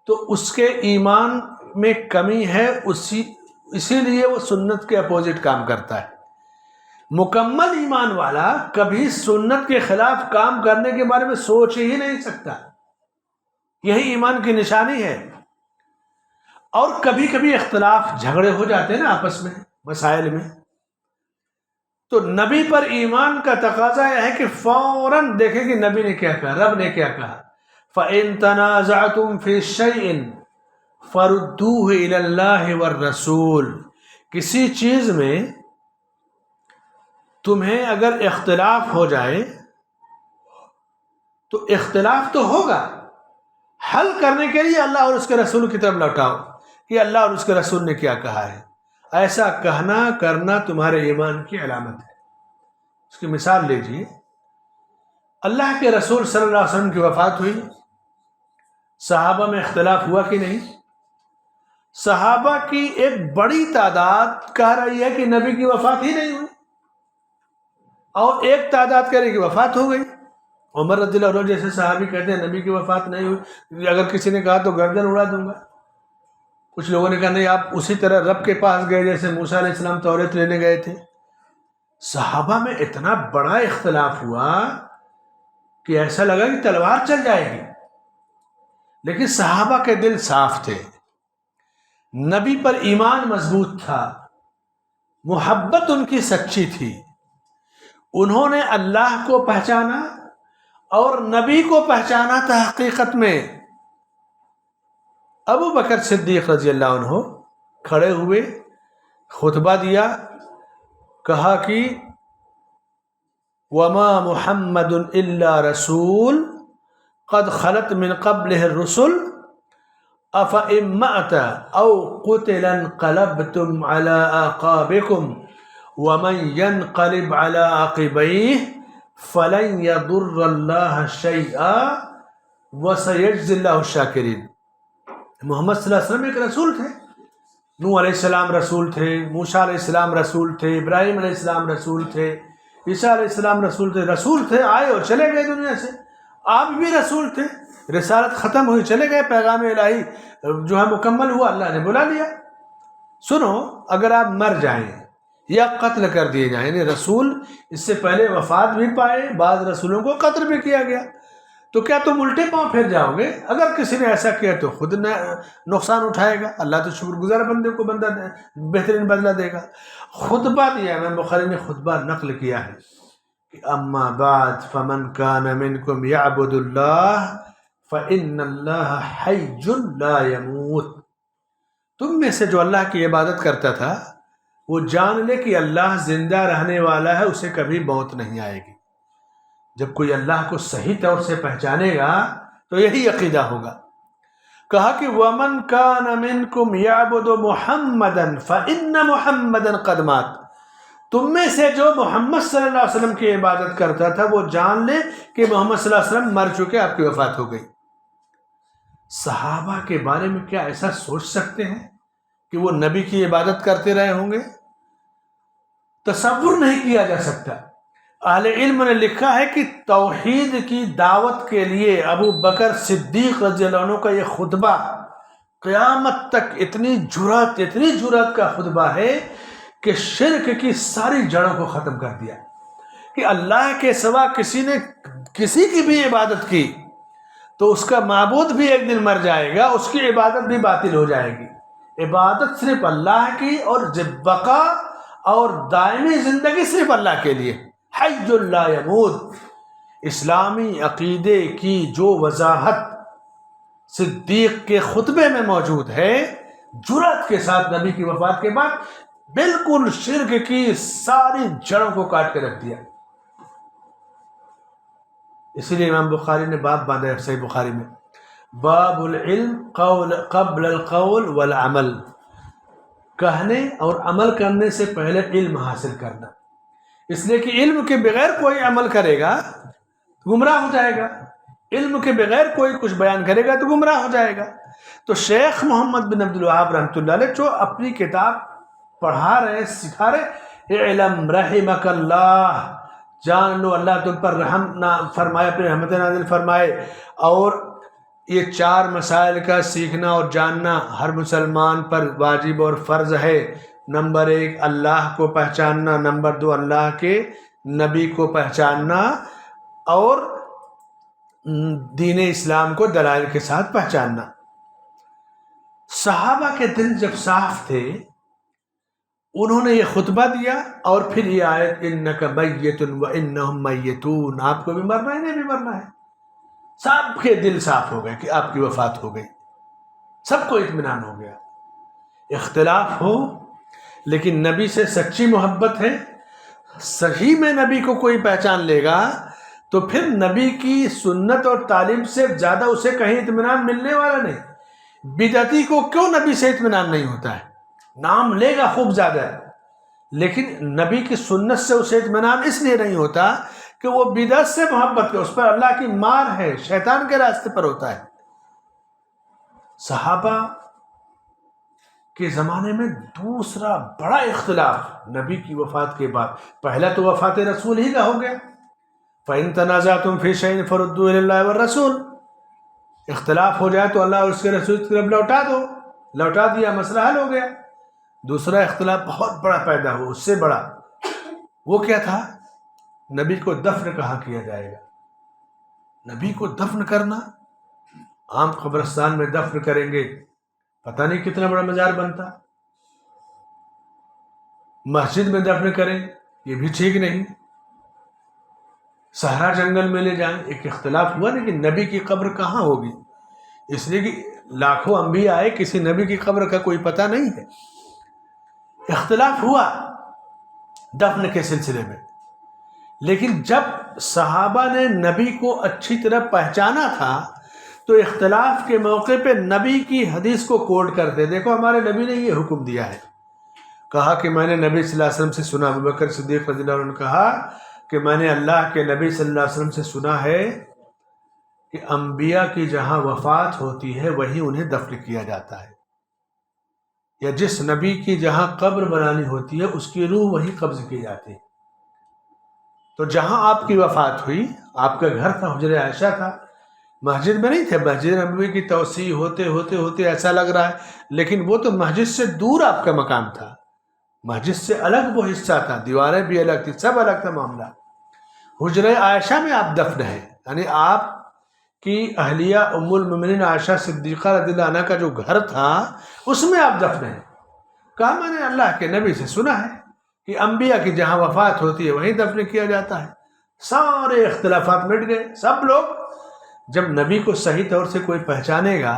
تو اس کے ایمان میں کمی ہے، اسی لیے وہ سنت کے اپوزٹ کام کرتا ہے۔ مکمل ایمان والا کبھی سنت کے خلاف کام کرنے کے بارے میں سوچ ہی نہیں سکتا، یہی ایمان کی نشانی ہے۔ اور کبھی کبھی اختلاف، جھگڑے ہو جاتے ہیں نا آپس میں، مسائل میں، تو نبی پر ایمان کا تقاضا یہ ہے کہ فوراً دیکھیں کہ نبی نے کیا کہا، رب نے کیا کہا۔ فَإِن تَنَازَعْتُمْ فِي شَيْءٍ فَرُدُّوهُ إِلَى اللَّهِ وَالرَّسُولِ، کسی چیز میں تمہیں اگر اختلاف ہو جائے تو اختلاف تو ہوگا، حل کرنے کے لیے اللہ اور اس کے رسول کی طرف لوٹاؤ کہ اللہ اور اس کے رسول نے کیا کہا ہے۔ ایسا کہنا کرنا تمہارے ایمان کی علامت ہے۔ اس کی مثال لیجئے، اللہ کے رسول صلی اللہ علیہ وسلم کی وفات ہوئی، صحابہ میں اختلاف ہوا کہ نہیں؟ صحابہ کی ایک بڑی تعداد کہہ رہی ہے کہ نبی کی وفات ہی نہیں ہوئی، اور ایک تعداد کہہ رہی کہ وفات ہو گئی۔ عمر رضی اللہ عنہ جیسے صحابی کہتے ہیں نبی کی وفات نہیں ہوئی، اگر کسی نے کہا تو گردن اڑا دوں گا۔ کچھ لوگوں نے کہا نہیں آپ اسی طرح رب کے پاس گئے جیسے موسیٰ علیہ السلام توریت لینے گئے تھے۔ صحابہ میں اتنا بڑا اختلاف ہوا کہ ایسا لگا کہ تلوار چل جائے گی، لیکن صحابہ کے دل صاف تھے، نبی پر ایمان مضبوط تھا، محبت ان کی سچی تھی، انہوں نے اللہ کو پہچانا اور نبی کو پہچانا تھا۔ حقیقت میں ابو بکر صدیق رضی اللہ عنہ کھڑے ہوئے، خطبہ دیا، کہا کہ وما محمد الا رسول قد خلت من قبلہ الرسل افئن مات او قتل انقلبتم على اعقابکم ومن ينقلب على عقبیہ فلن يضر اللہ شیئا وسيجزي اللہ الشاکرین۔ محمد صلی اللہ علیہ وسلم ایک رسول تھے، نوح علیہ السلام رسول تھے، موسیٰ علیہ السلام رسول تھے، ابراہیم علیہ السلام رسول تھے، عیسیٰ علیہ السلام رسول تھے، آئے اور چلے گئے دنیا سے۔ آپ بھی رسول تھے، رسالت ختم ہوئی، چلے گئے، پیغام الہی جو ہے مکمل ہوا، اللہ نے بلا لیا۔ سنو، اگر آپ مر جائیں یا قتل کر دیے جائیں، یعنی رسول اس سے پہلے وفات بھی پائے، بعض رسولوں کو قتل بھی کیا گیا، تو کیا تم الٹے پاؤں پھر جاؤ گے؟ اگر کسی نے ایسا کیا تو خود نقصان اٹھائے گا، اللہ تو شکر گزار بندے کو بہترین بدلہ دے گا۔ خطبہ دیا، امام بخاری نے خطبہ نقل کیا ہے کہ اما بعد فمن کان منکم یعبد اللہ فإن اللہ حی لا یموت۔ تم میں سے جو اللہ کی عبادت کرتا تھا وہ جان لے کہ اللہ زندہ رہنے والا ہے، اسے کبھی موت نہیں آئے گی۔ جب کوئی اللہ کو صحیح طور سے پہچانے گا تو یہی عقیدہ ہوگا۔ کہا کہ وَمَنْ كَانَ مِنْكُمْ يَعْبُدُ مُحَمَّدًا فَإِنَّ مُحَمَّدًا قَدْ مَاتَ۔ تم میں سے جو محمد صلی اللہ علیہ وسلم کی عبادت کرتا تھا وہ جان لے کہ محمد صلی اللہ علیہ وسلم مر چکے، آپ کی وفات ہو گئی۔ صحابہ کے بارے میں کیا ایسا سوچ سکتے ہیں کہ وہ نبی کی عبادت کرتے رہے ہوں گے؟ تصور نہیں کیا جا سکتا۔ اہل علم نے لکھا ہے کہ توحید کی دعوت کے لیے ابو بکر صدیق رضی اللہ عنہ کا یہ خطبہ قیامت تک اتنی جرأت کا خطبہ ہے کہ شرک کی ساری جڑوں کو ختم کر دیا، کہ اللہ کے سوا کسی نے کسی کی بھی عبادت کی تو اس کا معبود بھی ایک دن مر جائے گا، اس کی عبادت بھی باطل ہو جائے گی۔ عبادت صرف اللہ کی، اور بقا اور دائمی زندگی صرف اللہ کے لیے، حی لا یموت۔ اسلامی عقیدے کی جو وضاحت صدیق کے خطبے میں موجود ہے، جرأت کے ساتھ نبی کی وفات کے بعد بالکل شرک کی ساری جڑوں کو کاٹ کے رکھ دیا۔ اسی لیے امام بخاری نے باب باندھا ہے صحیح بخاری میں، باب العلم قبل القول والعمل، کہنے اور عمل کرنے سے پہلے علم حاصل کرنا، اس لیے کہ علم کے بغیر کوئی عمل کرے گا تو گمراہ ہو جائے گا، علم کے بغیر کوئی کچھ بیان کرے گا تو گمراہ ہو جائے گا۔ تو شیخ محمد بن عبد الوہاب رحمۃ اللہ علیہ جو اپنی کتاب پڑھا رہے، سکھا رہے، اعلم رحمک اللہ، جان لو اللہ تم پر رحم فرمائے، اپنی رحمت نازل فرمائے۔ اور یہ چار مسائل کا سیکھنا اور جاننا ہر مسلمان پر واجب اور فرض ہے۔ نمبر 1 اللہ کو پہچاننا، نمبر 2 اللہ کے نبی کو پہچاننا، اور دین اسلام کو دلائل کے ساتھ پہچاننا۔ صحابہ کے دل جب صاف تھے انہوں نے یہ خطبہ دیا، اور پھر یہ آیت انک میت وانہم میتون، آپ کو بھی مرنا ہے، انہیں بھی مرنا ہے۔ سب کے دل صاف ہو گئے کہ آپ کی وفات ہو گئی، سب کو اطمینان ہو گیا۔ اختلاف ہو لیکن نبی سے سچی محبت ہے، صحیح میں نبی کو کوئی پہچان لے گا تو پھر نبی کی سنت اور تعلیم سے زیادہ اسے کہیں اطمینان ملنے والا نہیں۔ بدعتی کو کیوں نبی سے اطمینان نہیں ہوتا ہے؟ نام لے گا خوب زیادہ، لیکن نبی کی سنت سے اسے اطمینان اس لیے نہیں ہوتا کہ وہ بدعت سے محبت ہے، اس پر اللہ کی مار ہے، شیطان کے راستے پر ہوتا ہے۔ صحابہ کے زمانے میں دوسرا بڑا اختلاف نبی کی وفات کے بعد، پہلا تو وفات رسول ہی کا ہو گیا، فَإِن تَنَازَعْتُمْ فِي شَيْءٍ فَرُدُّوهُ إِلَى اللَّهِ وَالرَّسُولِ، اختلاف ہو جائے تو اللہ اور اس کے رسول کی طرف لوٹا دو۔ لوٹا دیا، مسئلہ حل ہو گیا۔ دوسرا اختلاف بہت بڑا پیدا ہوا، اس سے بڑا، وہ کیا تھا؟ نبی کو دفن کہاں کیا جائے گا؟ نبی کو دفن کرنا، عام قبرستان میں دفن کریں گے، پتہ نہیں کتنا بڑا مزار بنتا، مسجد میں دفن کریں یہ بھی ٹھیک نہیں، صحرا جنگل میں لے جائیں، ایک اختلاف ہوا نا کہ نبی کی قبر کہاں ہوگی، اس لیے کہ لاکھوں انبیاء آئے، کسی نبی کی قبر کا کوئی پتہ نہیں ہے۔ اختلاف ہوا دفن کے سلسلے میں، لیکن جب صحابہ نے نبی کو اچھی طرح پہچانا تھا تو اختلاف کے موقع پہ نبی کی حدیث کو کوٹ کرتے، دیکھو ہمارے نبی نے یہ حکم دیا ہے، کہا کہ میں نے نبی صلی اللہ علیہ وسلم سے سنا، ابو بکر صدیق رضی اللہ عنہ نے کہا کہ میں نے اللہ کے نبی صلی اللہ علیہ وسلم سے سنا ہے کہ انبیاء کی جہاں وفات ہوتی ہے وہیں انہیں دفن کیا جاتا ہے، یا جس نبی کی جہاں قبر بنانی ہوتی ہے اس کی روح وہیں قبض کی جاتی ہے۔ تو جہاں آپ کی وفات ہوئی، آپ کا گھر تھا، حجر عائشہ تھا، مسجد میں نہیں تھے، مسجد نبوی کی توسیع ہوتے ہوتے ہوتے ایسا لگ رہا ہے، لیکن وہ تو مسجد سے دور آپ کا مقام تھا، مسجد سے الگ وہ حصہ تھا، دیواریں بھی الگ تھی، سب الگ تھا معاملہ۔ حجر عائشہ میں آپ دفن ہیں، یعنی آپ کی اہلیہ ام المومنین عائشہ صدیقہ رضی اللہ عنہ کا جو گھر تھا اس میں آپ دفن ہیں۔ کہا میں نے اللہ کے نبی سے سنا ہے کہ انبیاء کی جہاں وفات ہوتی ہے وہیں دفن کیا جاتا ہے۔ سارے اختلافات مٹ گئے، سب لوگ، جب نبی کو صحیح طور سے کوئی پہچانے گا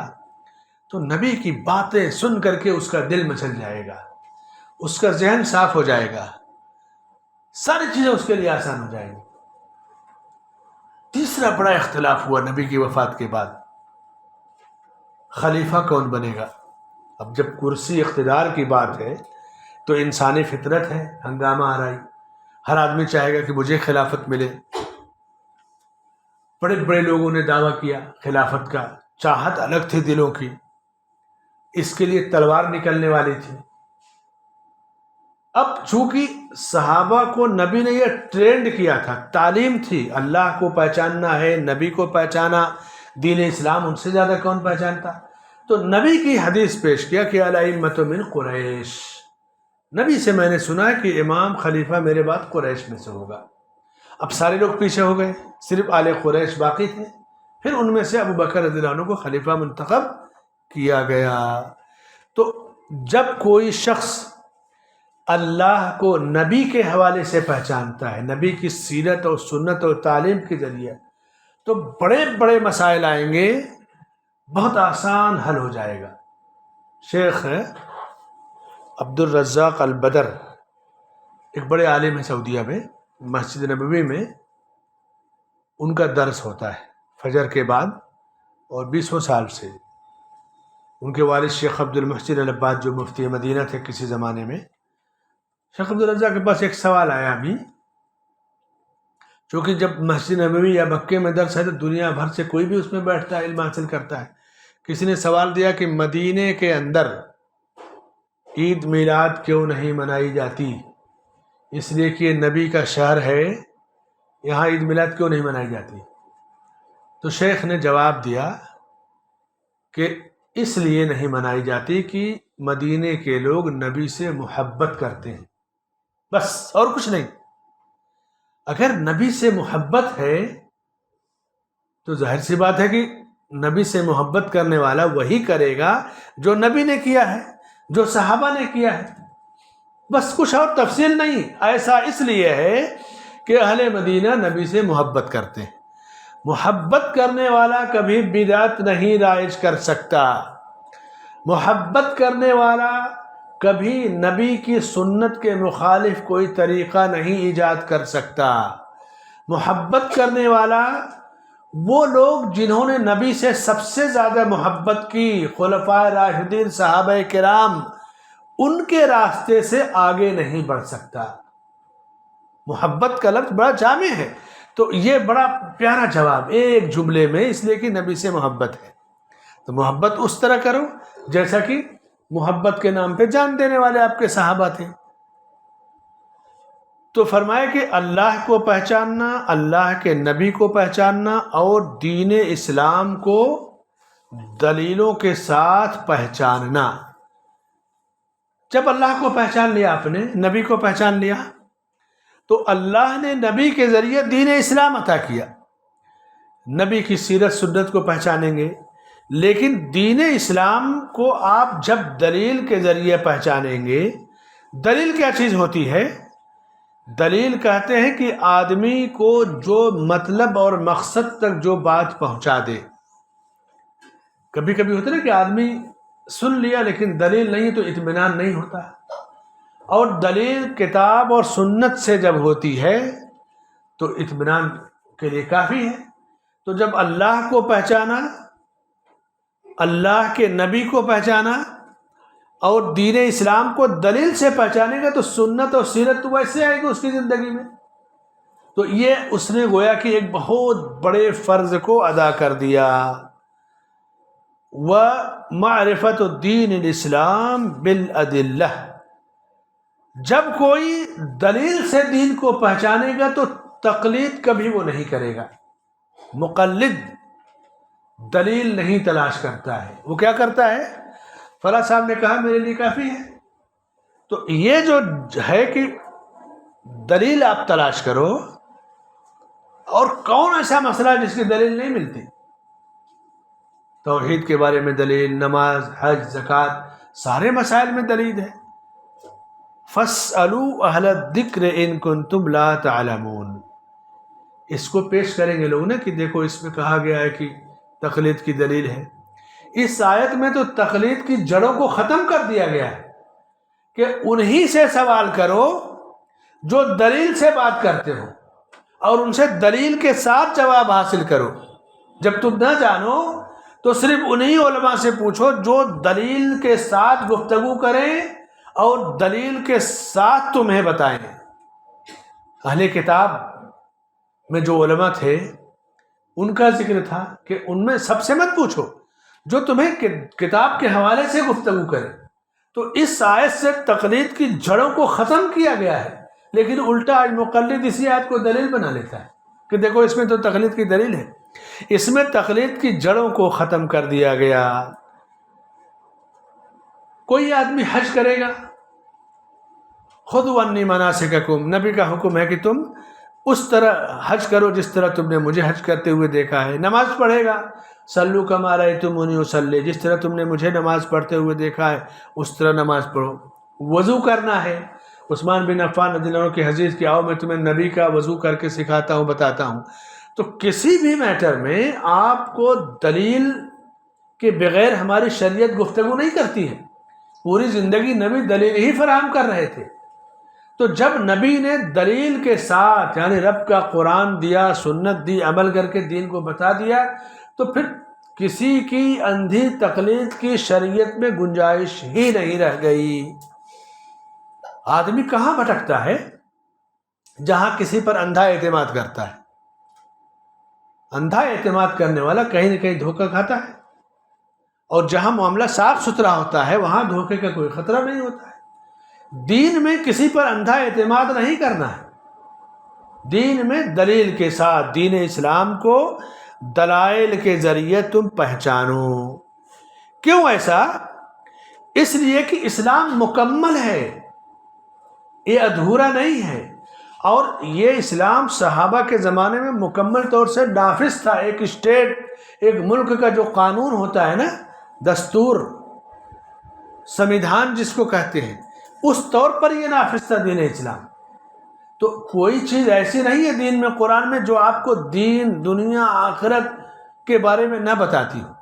تو نبی کی باتیں سن کر کے اس کا دل مچل جائے گا، اس کا ذہن صاف ہو جائے گا، ساری چیزیں اس کے لیے آسان ہو جائیں گی۔ تیسرا بڑا اختلاف ہوا نبی کی وفات کے بعد، خلیفہ کون بنے گا؟ اب جب کرسی اقتدار کی بات ہے تو انسانی فطرت ہے، ہنگامہ آ رہا ہے، ہر آدمی چاہے گا کہ مجھے خلافت ملے۔ بڑے بڑے لوگوں نے دعویٰ کیا خلافت کا، چاہت الگ تھی دلوں کی، اس کے لیے تلوار نکلنے والی تھی۔ اب چونکہ صحابہ کو نبی نے یہ ٹرینڈ کیا تھا، تعلیم تھی، اللہ کو پہچاننا ہے، نبی کو پہچانا، دین اسلام ان سے زیادہ کون پہچانتا، تو نبی کی حدیث پیش کیا کہ الائمۃ من قریش، نبی سے میں نے سنا ہے کہ امام خلیفہ میرے بعد قریش میں سے ہوگا۔ اب سارے لوگ پیچھے ہو گئے، صرف آل قریش باقی تھے، پھر ان میں سے ابو بکر رضی اللہ عنہ کو خلیفہ منتخب کیا گیا۔ تو جب کوئی شخص اللہ کو نبی کے حوالے سے پہچانتا ہے، نبی کی سیرت اور سنت اور تعلیم کے ذریعے، تو بڑے بڑے مسائل آئیں گے، بہت آسان حل ہو جائے گا۔ شیخ عبد الرزاق البدر ایک بڑے عالم ہیں سعودیہ میں، مسجد نبوی میں ان کا درس ہوتا ہے فجر کے بعد، اور 20 سال سے ان کے والد شیخ عبد المحسن العباد جو مفتی مدینہ تھے کسی زمانے میں، شیخ عبد الرزاق کے پاس ایک سوال آیا ابھی، چونکہ جب مسجد نبوی یا مکے میں درس ہے تو دنیا بھر سے کوئی بھی اس میں بیٹھتا ہے، علم حاصل کرتا ہے۔ کسی نے سوال دیا کہ مدینے کے اندر عید میلاد کیوں نہیں منائی جاتی؟ اس لیے کہ یہ نبی کا شہر ہے، یہاں عید میلاد کیوں نہیں منائی جاتی؟ تو شیخ نے جواب دیا کہ اس لیے نہیں منائی جاتی کہ مدینے کے لوگ نبی سے محبت کرتے ہیں، بس اور کچھ نہیں۔ اگر نبی سے محبت ہے تو ظاہر سی بات ہے کہ نبی سے محبت کرنے والا وہی کرے گا جو نبی نے کیا ہے، جو صحابہ نے کیا ہے، بس کچھ اور تفصیل نہیں۔ ایسا اس لیے ہے کہ اہل مدینہ نبی سے محبت کرتے ہیں، محبت کرنے والا کبھی بدعت نہیں رائج کر سکتا، محبت کرنے والا کبھی نبی کی سنت کے مخالف کوئی طریقہ نہیں ایجاد کر سکتا۔ محبت کرنے والا وہ لوگ جنہوں نے نبی سے سب سے زیادہ محبت کی، خلفائے راشدین، صحابہ کرام، ان کے راستے سے آگے نہیں بڑھ سکتا۔ محبت کا لفظ بڑا جامع ہے، تو یہ بڑا پیارا جواب ایک جملے میں، اس لیے کہ نبی سے محبت ہے تو محبت اس طرح کرو جیسا کہ محبت کے نام پہ جان دینے والے آپ کے صحابہ تھے۔ تو فرمایا کہ اللہ کو پہچاننا، اللہ کے نبی کو پہچاننا اور دین اسلام کو دلیلوں کے ساتھ پہچاننا. جب اللہ کو پہچان لیا آپ نے، نبی کو پہچان لیا، تو اللہ نے نبی کے ذریعے دین اسلام عطا کیا. نبی کی سیرت سنت کو پہچانیں گے، لیکن دین اسلام کو آپ جب دلیل کے ذریعے پہچانیں گے. دلیل کیا چیز ہوتی ہے؟ دلیل کہتے ہیں کہ آدمی کو جو مطلب اور مقصد تک جو بات پہنچا دے. کبھی کبھی ہوتا ہے نا کہ آدمی سن لیا لیکن دلیل نہیں تو اطمینان نہیں ہوتا، اور دلیل کتاب اور سنت سے جب ہوتی ہے تو اطمینان کے لیے کافی ہے. تو جب اللہ کو پہچانا، اللہ کے نبی کو پہچانا اور دین اسلام کو دلیل سے پہچانے گا تو سنت اور سیرت تو ویسے آئے گی اس کی زندگی میں. تو یہ اس نے گویا کہ ایک بہت بڑے فرض کو ادا کر دیا. وَمَعْرِفَةُ الدِّينِ الْإِسْلَامِ بِالْأَدِلَّةِ. جب کوئی دلیل سے دین کو پہچانے گا تو تقلید کبھی وہ نہیں کرے گا. مقلد دلیل نہیں تلاش کرتا ہے، وہ کیا کرتا ہے؟ فلاں صاحب نے کہا میرے لیے کافی ہے. تو یہ جو ہے کہ دلیل آپ تلاش کرو، اور کون ایسا مسئلہ جس کی دلیل نہیں ملتی؟ توحید کے بارے میں دلیل، نماز، حج، زکوٰۃ، سارے مسائل میں دلیل ہے. فَاسْأَلُوا أَهْلَ الذِّكْرِ إِن كُنتُمْ لَا تَعْلَمُونَ. اس کو پیش کریں گے لوگ نا کہ دیکھو اس میں کہا گیا ہے کہ تقلید کی دلیل ہے. اس آیت میں تو تقلید کی جڑوں کو ختم کر دیا گیا ہے کہ انہی سے سوال کرو جو دلیل سے بات کرتے ہو، اور ان سے دلیل کے ساتھ جواب حاصل کرو. جب تم نہ جانو تو صرف انہی علماء سے پوچھو جو دلیل کے ساتھ گفتگو کریں اور دلیل کے ساتھ تمہیں بتائیں. اہل کتاب میں جو علماء تھے ان کا ذکر تھا کہ ان میں سب سے مت پوچھو، جو تمہیں کتاب کے حوالے سے گفتگو کرے. تو اس آیت سے تقلید کی جڑوں کو ختم کیا گیا ہے، لیکن الٹا آج مقلد اسی آیت کو دلیل بنا لیتا ہے کہ دیکھو اس میں تو تقلید کی دلیل ہے. اس میں تقلید کی جڑوں کو ختم کر دیا گیا. کوئی آدمی حج کرے گا، خذوا عنی مناسککم، نبی کا حکم ہے کہ تم اس طرح حج کرو جس طرح تم نے مجھے حج کرتے ہوئے دیکھا ہے. نماز پڑھے گا، صلو کما رأیتمونی اصلی، جس طرح تم نے مجھے نماز پڑھتے ہوئے دیکھا ہے اس طرح نماز پڑھو. وضو کرنا ہے، عثمان بن عفان رضی اللہ عنہ کی حدیث کی آؤ میں تمہیں نبی کا وضو کر کے سکھاتا ہوں، بتاتا ہوں. تو کسی بھی میٹر میں آپ کو دلیل کے بغیر ہماری شریعت گفتگو نہیں کرتی ہے. پوری زندگی نبی دلیل ہی فراہم کر رہے تھے. تو جب نبی نے دلیل کے ساتھ یعنی رب کا قرآن دیا، سنت دی، عمل کر کے دین کو بتا دیا، تو پھر کسی کی اندھی تقلید کی شریعت میں گنجائش ہی نہیں رہ گئی. آدمی کہاں بھٹکتا ہے؟ جہاں کسی پر اندھا اعتماد کرتا ہے. اندھا اعتماد کرنے والا کہیں نہ کہیں دھوکہ کھاتا ہے، اور جہاں معاملہ صاف ستھرا ہوتا ہے وہاں دھوکے کا کوئی خطرہ نہیں ہوتا ہے. دین میں کسی پر اندھا اعتماد نہیں کرنا ہے. دین میں دلیل کے ساتھ دین اسلام کو دلائل کے ذریعے تم پہچانو. کیوں ایسا؟ اس لیے کہ اسلام مکمل ہے، یہ ادھورا نہیں ہے. اور یہ اسلام صحابہ کے زمانے میں مکمل طور سے نافذ تھا. ایک اسٹیٹ، ایک ملک کا جو قانون ہوتا ہے نا، دستور، سمویدھان جس کو کہتے ہیں، اس طور پر یہ نافذ تھا دین اسلام. تو کوئی چیز ایسی نہیں ہے دین میں، قرآن میں، جو آپ کو دین، دنیا، آخرت کے بارے میں نہ بتاتی ہو.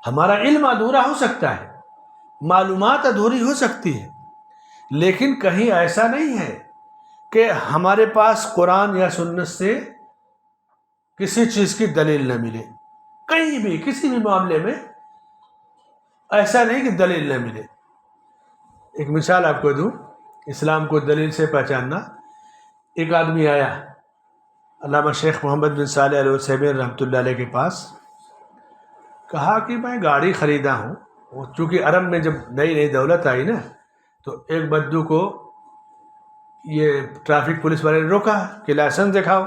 ہمارا علم ادھورا ہو سکتا ہے، معلومات ادھوری ہو سکتی ہے، لیکن کہیں ایسا نہیں ہے کہ ہمارے پاس قرآن یا سنت سے کسی چیز کی دلیل نہ ملے. کہیں بھی کسی بھی معاملے میں ایسا نہیں کہ دلیل نہ ملے. ایک مثال آپ کو دوں اسلام کو دلیل سے پہچاننا. ایک آدمی آیا علامہ شیخ محمد بن صالح العثیمین رحمۃ اللہ علیہ کے پاس، کہا کہ میں گاڑی خریدا ہوں. چونکہ عرب میں جب نئی نئی دولت آئی نا، تو ایک بدو کو یہ ٹریفک پولیس والے نے روکا کہ لائسنس دکھاؤ.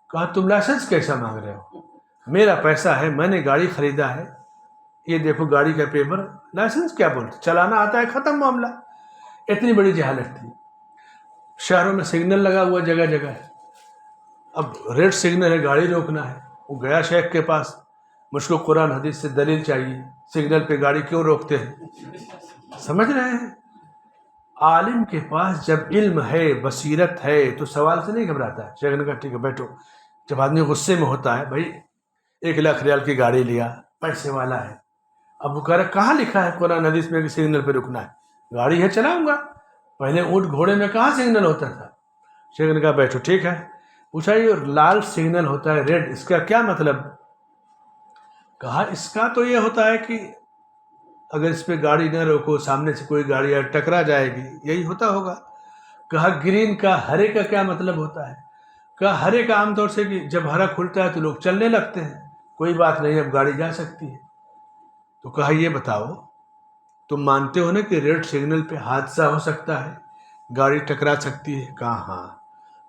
کہا تم لائسنس کیسا مانگ رہے ہو؟ میرا پیسہ ہے، میں نے گاڑی خریدا ہے، یہ دیکھو گاڑی کا پیپر، لائسنس کیا بولتے، چلانا آتا ہے، ختم معاملہ۔ اتنی بڑی جہالت تھی۔ شہروں میں سگنل لگا ہوا جگہ جگہ ہے، اب ریڈ سگنل ہے، گاڑی روکنا ہے۔ وہ گیا شیخ کے پاس، مجھ کو قرآن حدیث سے دلیل چاہیے، سگنل پہ گاڑی کیوں روکتے ہیں؟ سمجھ رہے ہیں؟ عالم کے پاس جب علم ہے، بصیرت ہے، تو سوال سے نہیں گھبراتا ہے۔ شیخ نے کہا ٹھیک ہے بیٹھو۔ جب آدمی غصے میں ہوتا ہے، بھائی 1,00,000 ریال کی گاڑی لیا، پیسے والا ہے، اب وہ کہہ رہا کہاں لکھا ہے قرآن حدیث میں کہ سگنل پہ رکنا ہے؟ گاڑی ہے چلاؤں گا، پہلے اونٹ گھوڑے میں کہاں سگنل ہوتا تھا؟ شیخ نے کہا بیٹھو ٹھیک ہے۔ پوچھا یہ لال سگنل ہوتا ہے ریڈ، اس کا کیا مطلب؟ کہا اس کا تو یہ ہوتا ہے کہ اگر اس پہ گاڑی نہ روکو، سامنے سے کوئی گاڑی ٹکرا جائے گی، یہی ہوتا ہوگا۔ کہا گرین کا، ہرے کا کیا مطلب ہوتا ہے؟ کہا ہرے کا عام طور سے کہ جب ہرا کھلتا ہے تو لوگ چلنے لگتے ہیں، کوئی بات نہیں، اب گاڑی جا سکتی ہے۔ تو کہا یہ بتاؤ تم مانتے ہو نا کہ ریڈ سگنل پہ حادثہ ہو سکتا ہے، گاڑی ٹکرا سکتی ہے؟ کہا ہاں۔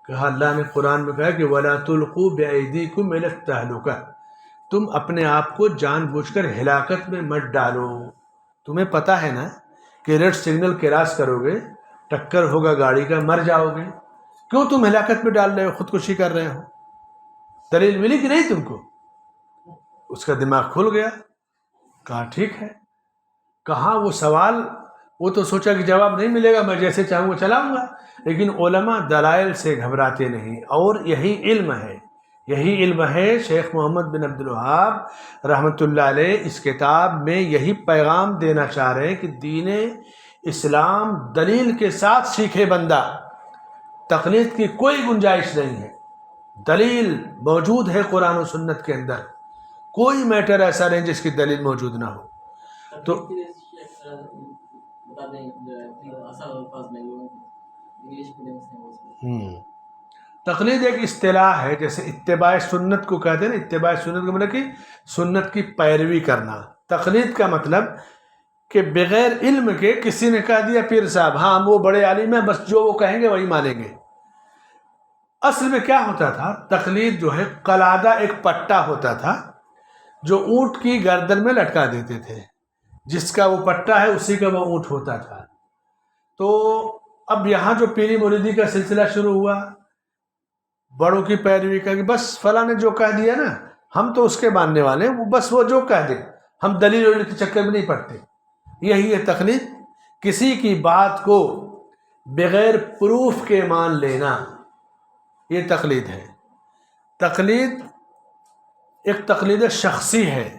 کہا اللہ نے قرآن میں کہا کہ وَلَا تُلْقُوا بِأَيْدِيكُمْ إِلَى التَّهْلُكَةِ، تم اپنے آپ کو جان بوجھ کر ہلاکت میں مت ڈالو۔ تمہیں پتہ ہے نا کہ ریڈ سگنل کراس کرو گے، ٹکر ہوگا گاڑی کا، مر جاؤ گے، کیوں تم ہلاکت میں ڈال رہے ہو، خودکشی کر رہے ہو؟ دلیل ملی کہ نہیں تم کو؟ اس کا دماغ کھل گیا۔ کہا ٹھیک ہے۔ کہاں وہ سوال، وہ تو سوچا کہ جواب نہیں ملے گا، میں جیسے چاہوں گا چلاؤں گا، لیکن علماء دلائل سے گھبراتے نہیں، اور یہی علم ہے، یہی علم ہے۔ شیخ محمد بن عبد الوہاب رحمۃ اللہ علیہ اس کتاب میں یہی پیغام دینا چاہ رہے ہیں کہ دین اسلام دلیل کے ساتھ سیکھے بندہ، تقلید کی کوئی گنجائش نہیں ہے۔ دلیل موجود ہے قرآن و سنت کے اندر، کوئی میٹر ایسا نہیں جس کی دلیل موجود نہ ہو۔ تو تقلید ایک اصطلاح ہے، جیسے اتباع سنت کو کہتے ہیں نا، اتباع سنت کا مطلب کہ سنت کی پیروی کرنا۔ تقلید کا مطلب کہ بغیر علم کے کسی نے کہہ دیا پیر صاحب ہاں وہ بڑے عالم ہیں، بس جو وہ کہیں گے وہی مانیں گے۔ اصل میں کیا ہوتا تھا، تقلید جو ہے قلادہ ایک پٹا ہوتا تھا جو اونٹ کی گردن میں لٹکا دیتے تھے، جس کا وہ پٹا ہے اسی کا وہ اونٹ ہوتا تھا۔ تو اب یہاں جو پیری مریدی کا سلسلہ شروع ہوا، بڑوں کی پیروی کا، کہ بس فلاں نے جو کہہ دیا نا ہم تو اس کے ماننے والے ہیں، بس وہ جو کہہ دے، ہم دلیل ولیل کے چکر میں نہیں پڑتے۔ یہی ہے تقلید، کسی کی بات کو بغیر پروف کے مان لینا، یہ تقلید ہے۔ تقلید ایک تقلید شخصی ہے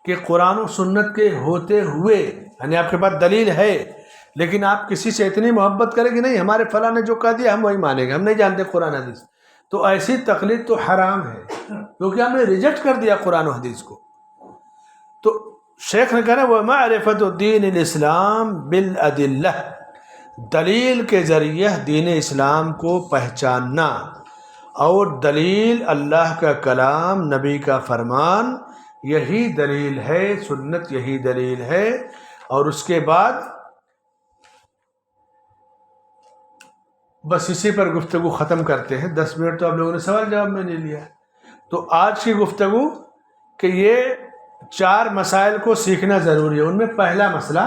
کہ قرآن و سنت کے ہوتے ہوئے، یعنی آپ کے پاس دلیل ہے لیکن آپ کسی سے اتنی محبت کریں کہ نہیں ہمارے فلاں نے جو کہہ دیا ہم وہی مانیں گے، ہم نہیں جانتے قرآن حدیث، تو ایسی تقلید تو حرام ہے، کیونکہ ہم نے ریجیکٹ کر دیا قرآن و حدیث کو۔ تو شیخ نے کہا وَمَعْرِفَةُ دِينِ الْإِسْلَامِ بِالْأَدِلَّةِ، دلیل کے ذریعے دین اسلام کو پہچاننا، اور دلیل اللہ کا کلام، نبی کا فرمان، یہی دلیل ہے، سنت یہی دلیل ہے۔ اور اس کے بعد بس اسی پر گفتگو ختم کرتے ہیں، 10 منٹ تو آپ لوگوں نے سوال جواب میں لے لیا۔ تو آج کی گفتگو کہ یہ 4 مسائل کو سیکھنا ضروری ہے۔ ان میں پہلا مسئلہ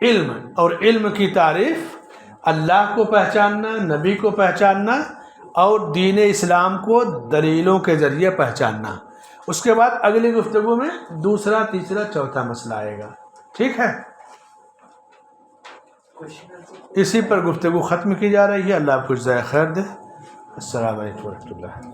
علم، اور علم کی تعریف اللہ کو پہچاننا، نبی کو پہچاننا، اور دین اسلام کو دلیلوں کے ذریعے پہچاننا۔ اس کے بعد اگلی گفتگو میں دوسرا، تیسرا، چوتھا مسئلہ آئے گا، ٹھیک ہے؟ اسی پر گفتگو ختم کی جا رہی ہے۔ اللہ آپ کو جزائے خیر دے۔ السلام علیکم ورحمۃ اللہ۔